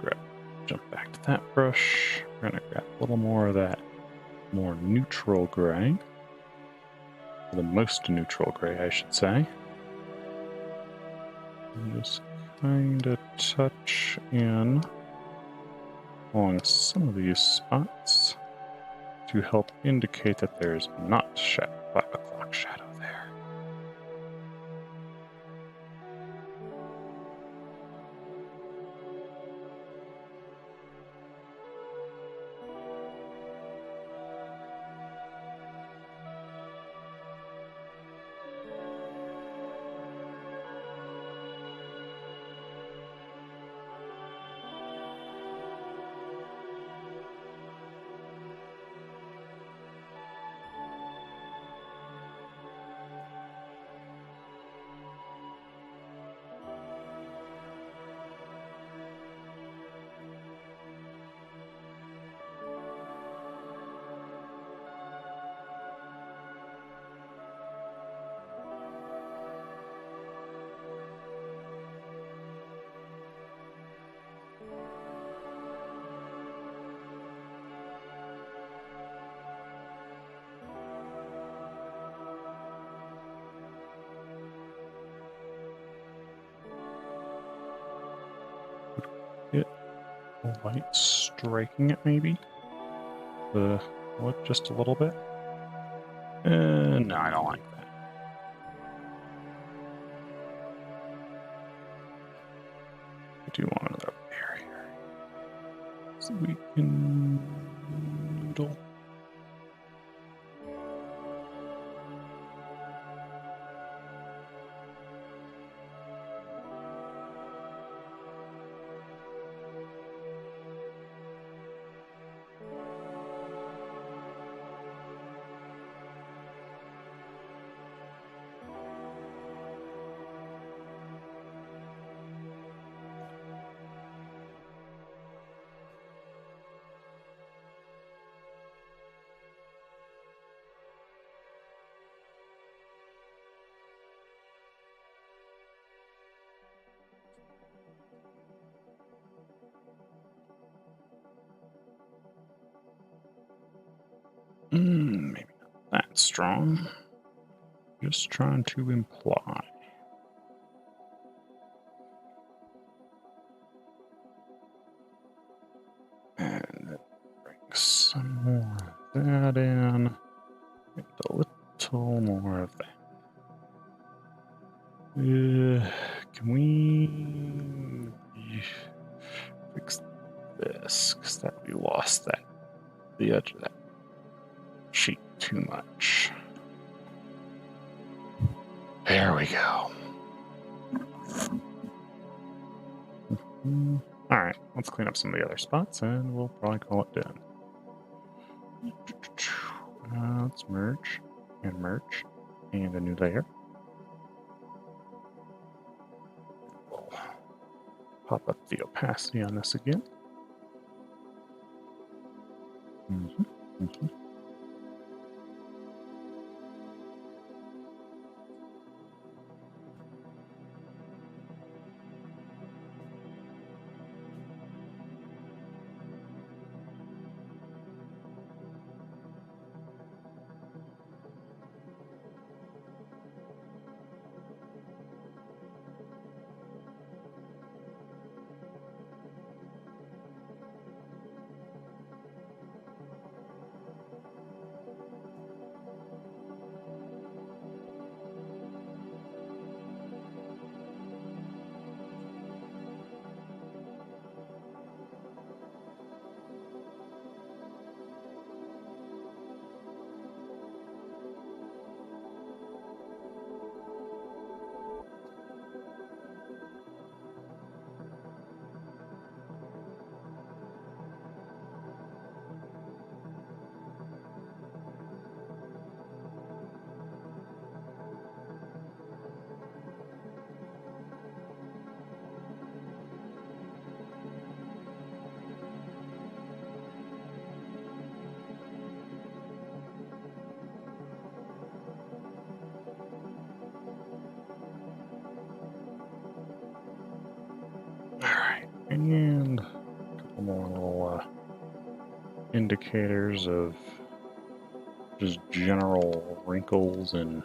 Let's jump back to that brush. We're gonna grab a little more of that more neutral gray. The most neutral gray, I should say. And just kind of touch in along some of these spots to help indicate that there's not 5 o'clock shadow there. Light striking it, maybe? What, just a little bit? No, I don't like that. I do want another barrier. So we can noodle. Maybe not that strong. Just trying to imply. And bring some more of that in. And a little more of that. Can we fix this? Because we lost the edge of that sheet too much. There we go. All right, let's clean up some of the other spots, and we'll probably call it done. Let's merge, and a new layer. We'll pop up the opacity on this again. And a couple more little indicators of just general wrinkles and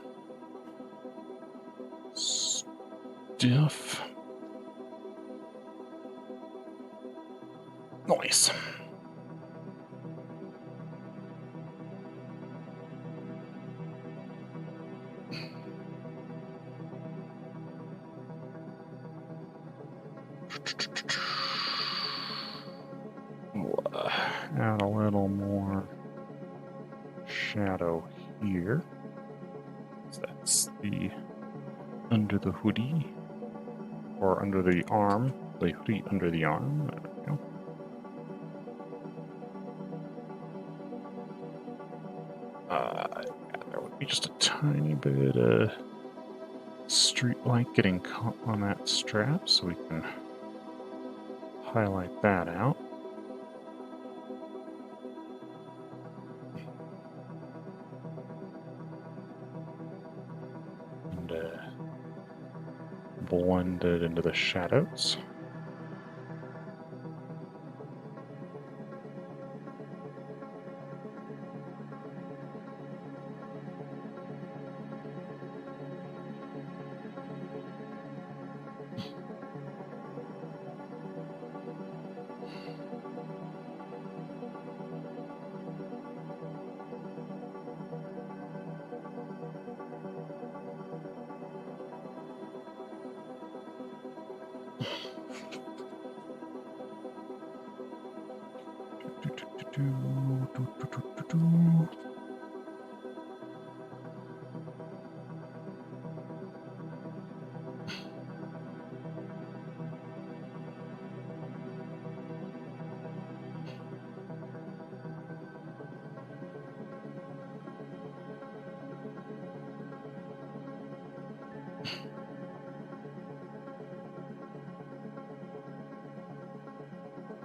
stuff. Nice. Add a little more shadow here. So that's the under the hoodie, or under the arm, the hoodie under the arm. There we go. There would be just a tiny bit of street light getting caught on that strap, so we can highlight that out. Blend it into the shadows.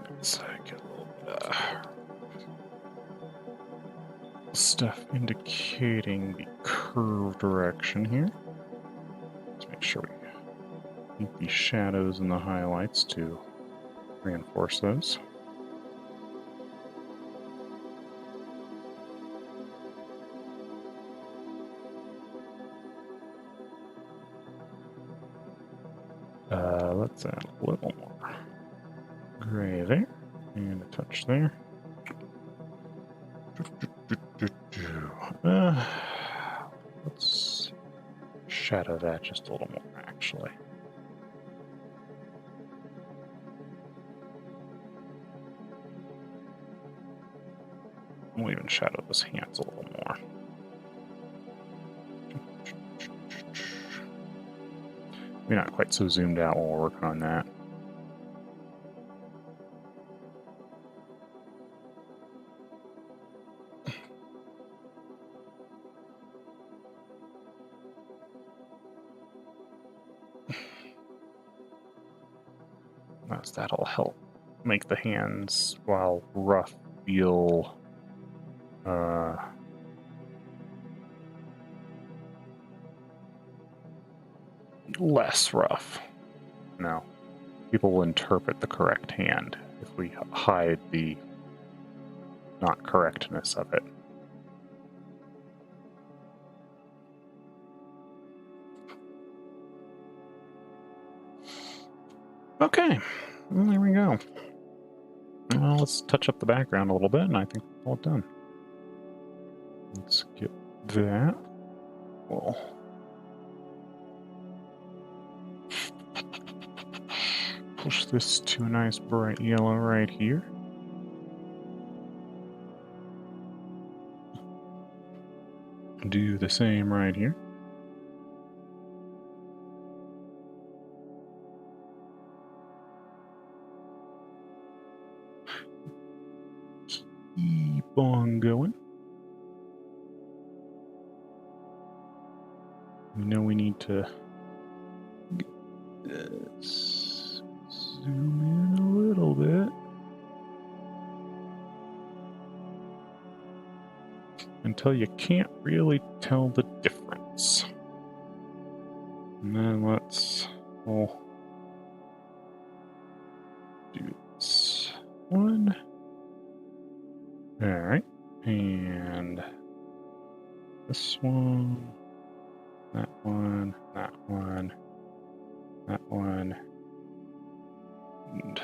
Let's get a little bit stuff indicating the curve direction here. Let's make sure we keep the shadows and the highlights to reinforce those. Let's add a little more gray there, and a touch there. shadow that just a little more, actually. We'll even shadow those hands a little more. We're not quite so zoomed out while we're working on that. That'll help make the hands, while rough, feel less rough. No, people will interpret the correct hand if we hide the not correctness of it. Okay, well, there we go. Well, let's touch up the background a little bit, and I think we're all done. Let's get that. Well, push this to a nice bright yellow right here. Do the same right here. Keep on going. We know we need to get this. Zoom in a little bit. Until you can't really tell the difference. And then let's do this one. Alright. And this one. That one. That one. That one. And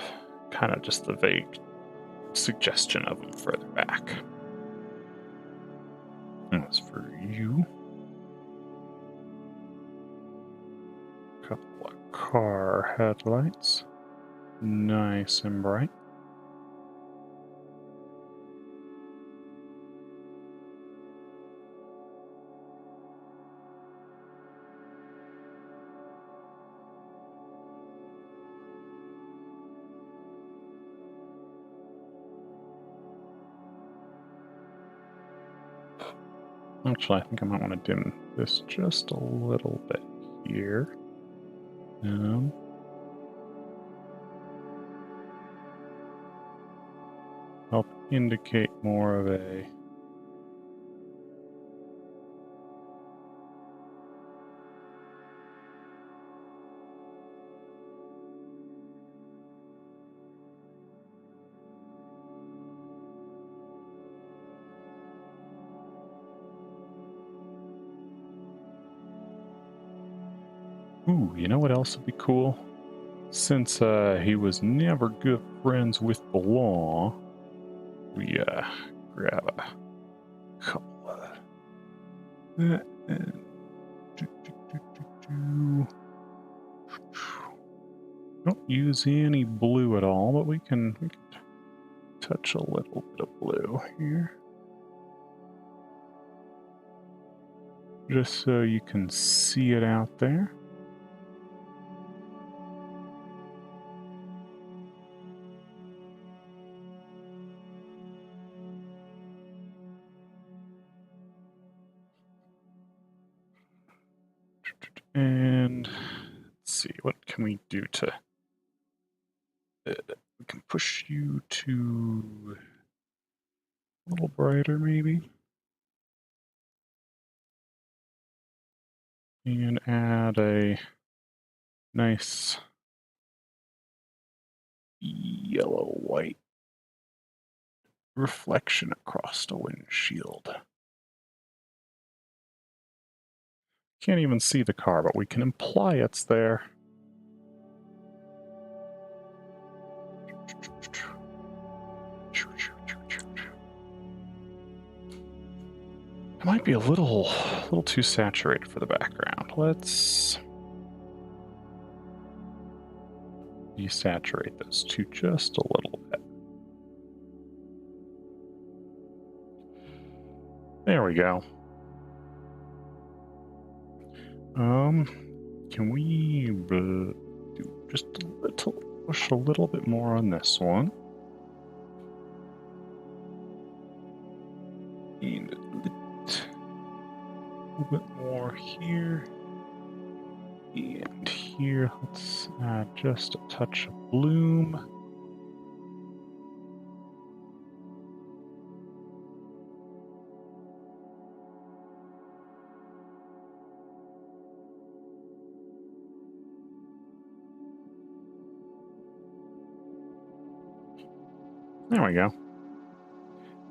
kind of just the vague suggestion of them further back. That's for you. Couple of car headlights. Nice and bright. Actually, I think I might want to dim this just a little bit here. Help indicate more of a Ooh, you know what else would be cool? Since he was never good friends with the law, we grab a couple of that and don't use any blue at all, but we can touch a little bit of blue here. Just so you can see it out there. And let's see, what can we do to... we can push you to a little brighter, maybe. And add a nice yellow-white reflection across the windshield. Can't even see the car, but we can imply it's there. It might be a little too saturated for the background. Let's desaturate those two just a little bit. There we go. Can we do just a little, push a little bit more on this one? And a little bit more here. And here, let's add just a touch of bloom. There we go.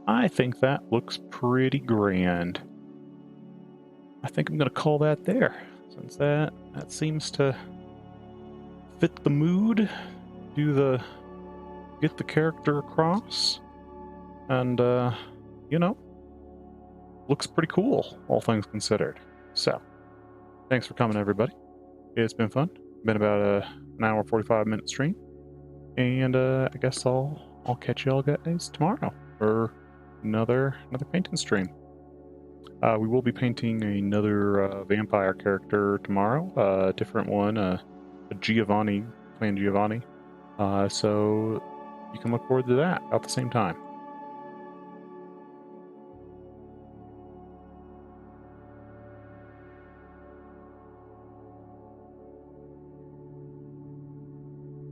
I think that looks pretty grand. I think I'm going to call that there, since that seems to fit the mood, get the character across, and, you know, looks pretty cool, all things considered. So, thanks for coming, everybody. It's been fun. Been about an hour, 45-minute stream, and I guess I'll catch y'all guys tomorrow for another painting stream. We will be painting another vampire character tomorrow, a different one, a Giovanni, playing Giovanni. So you can look forward to that about the same time.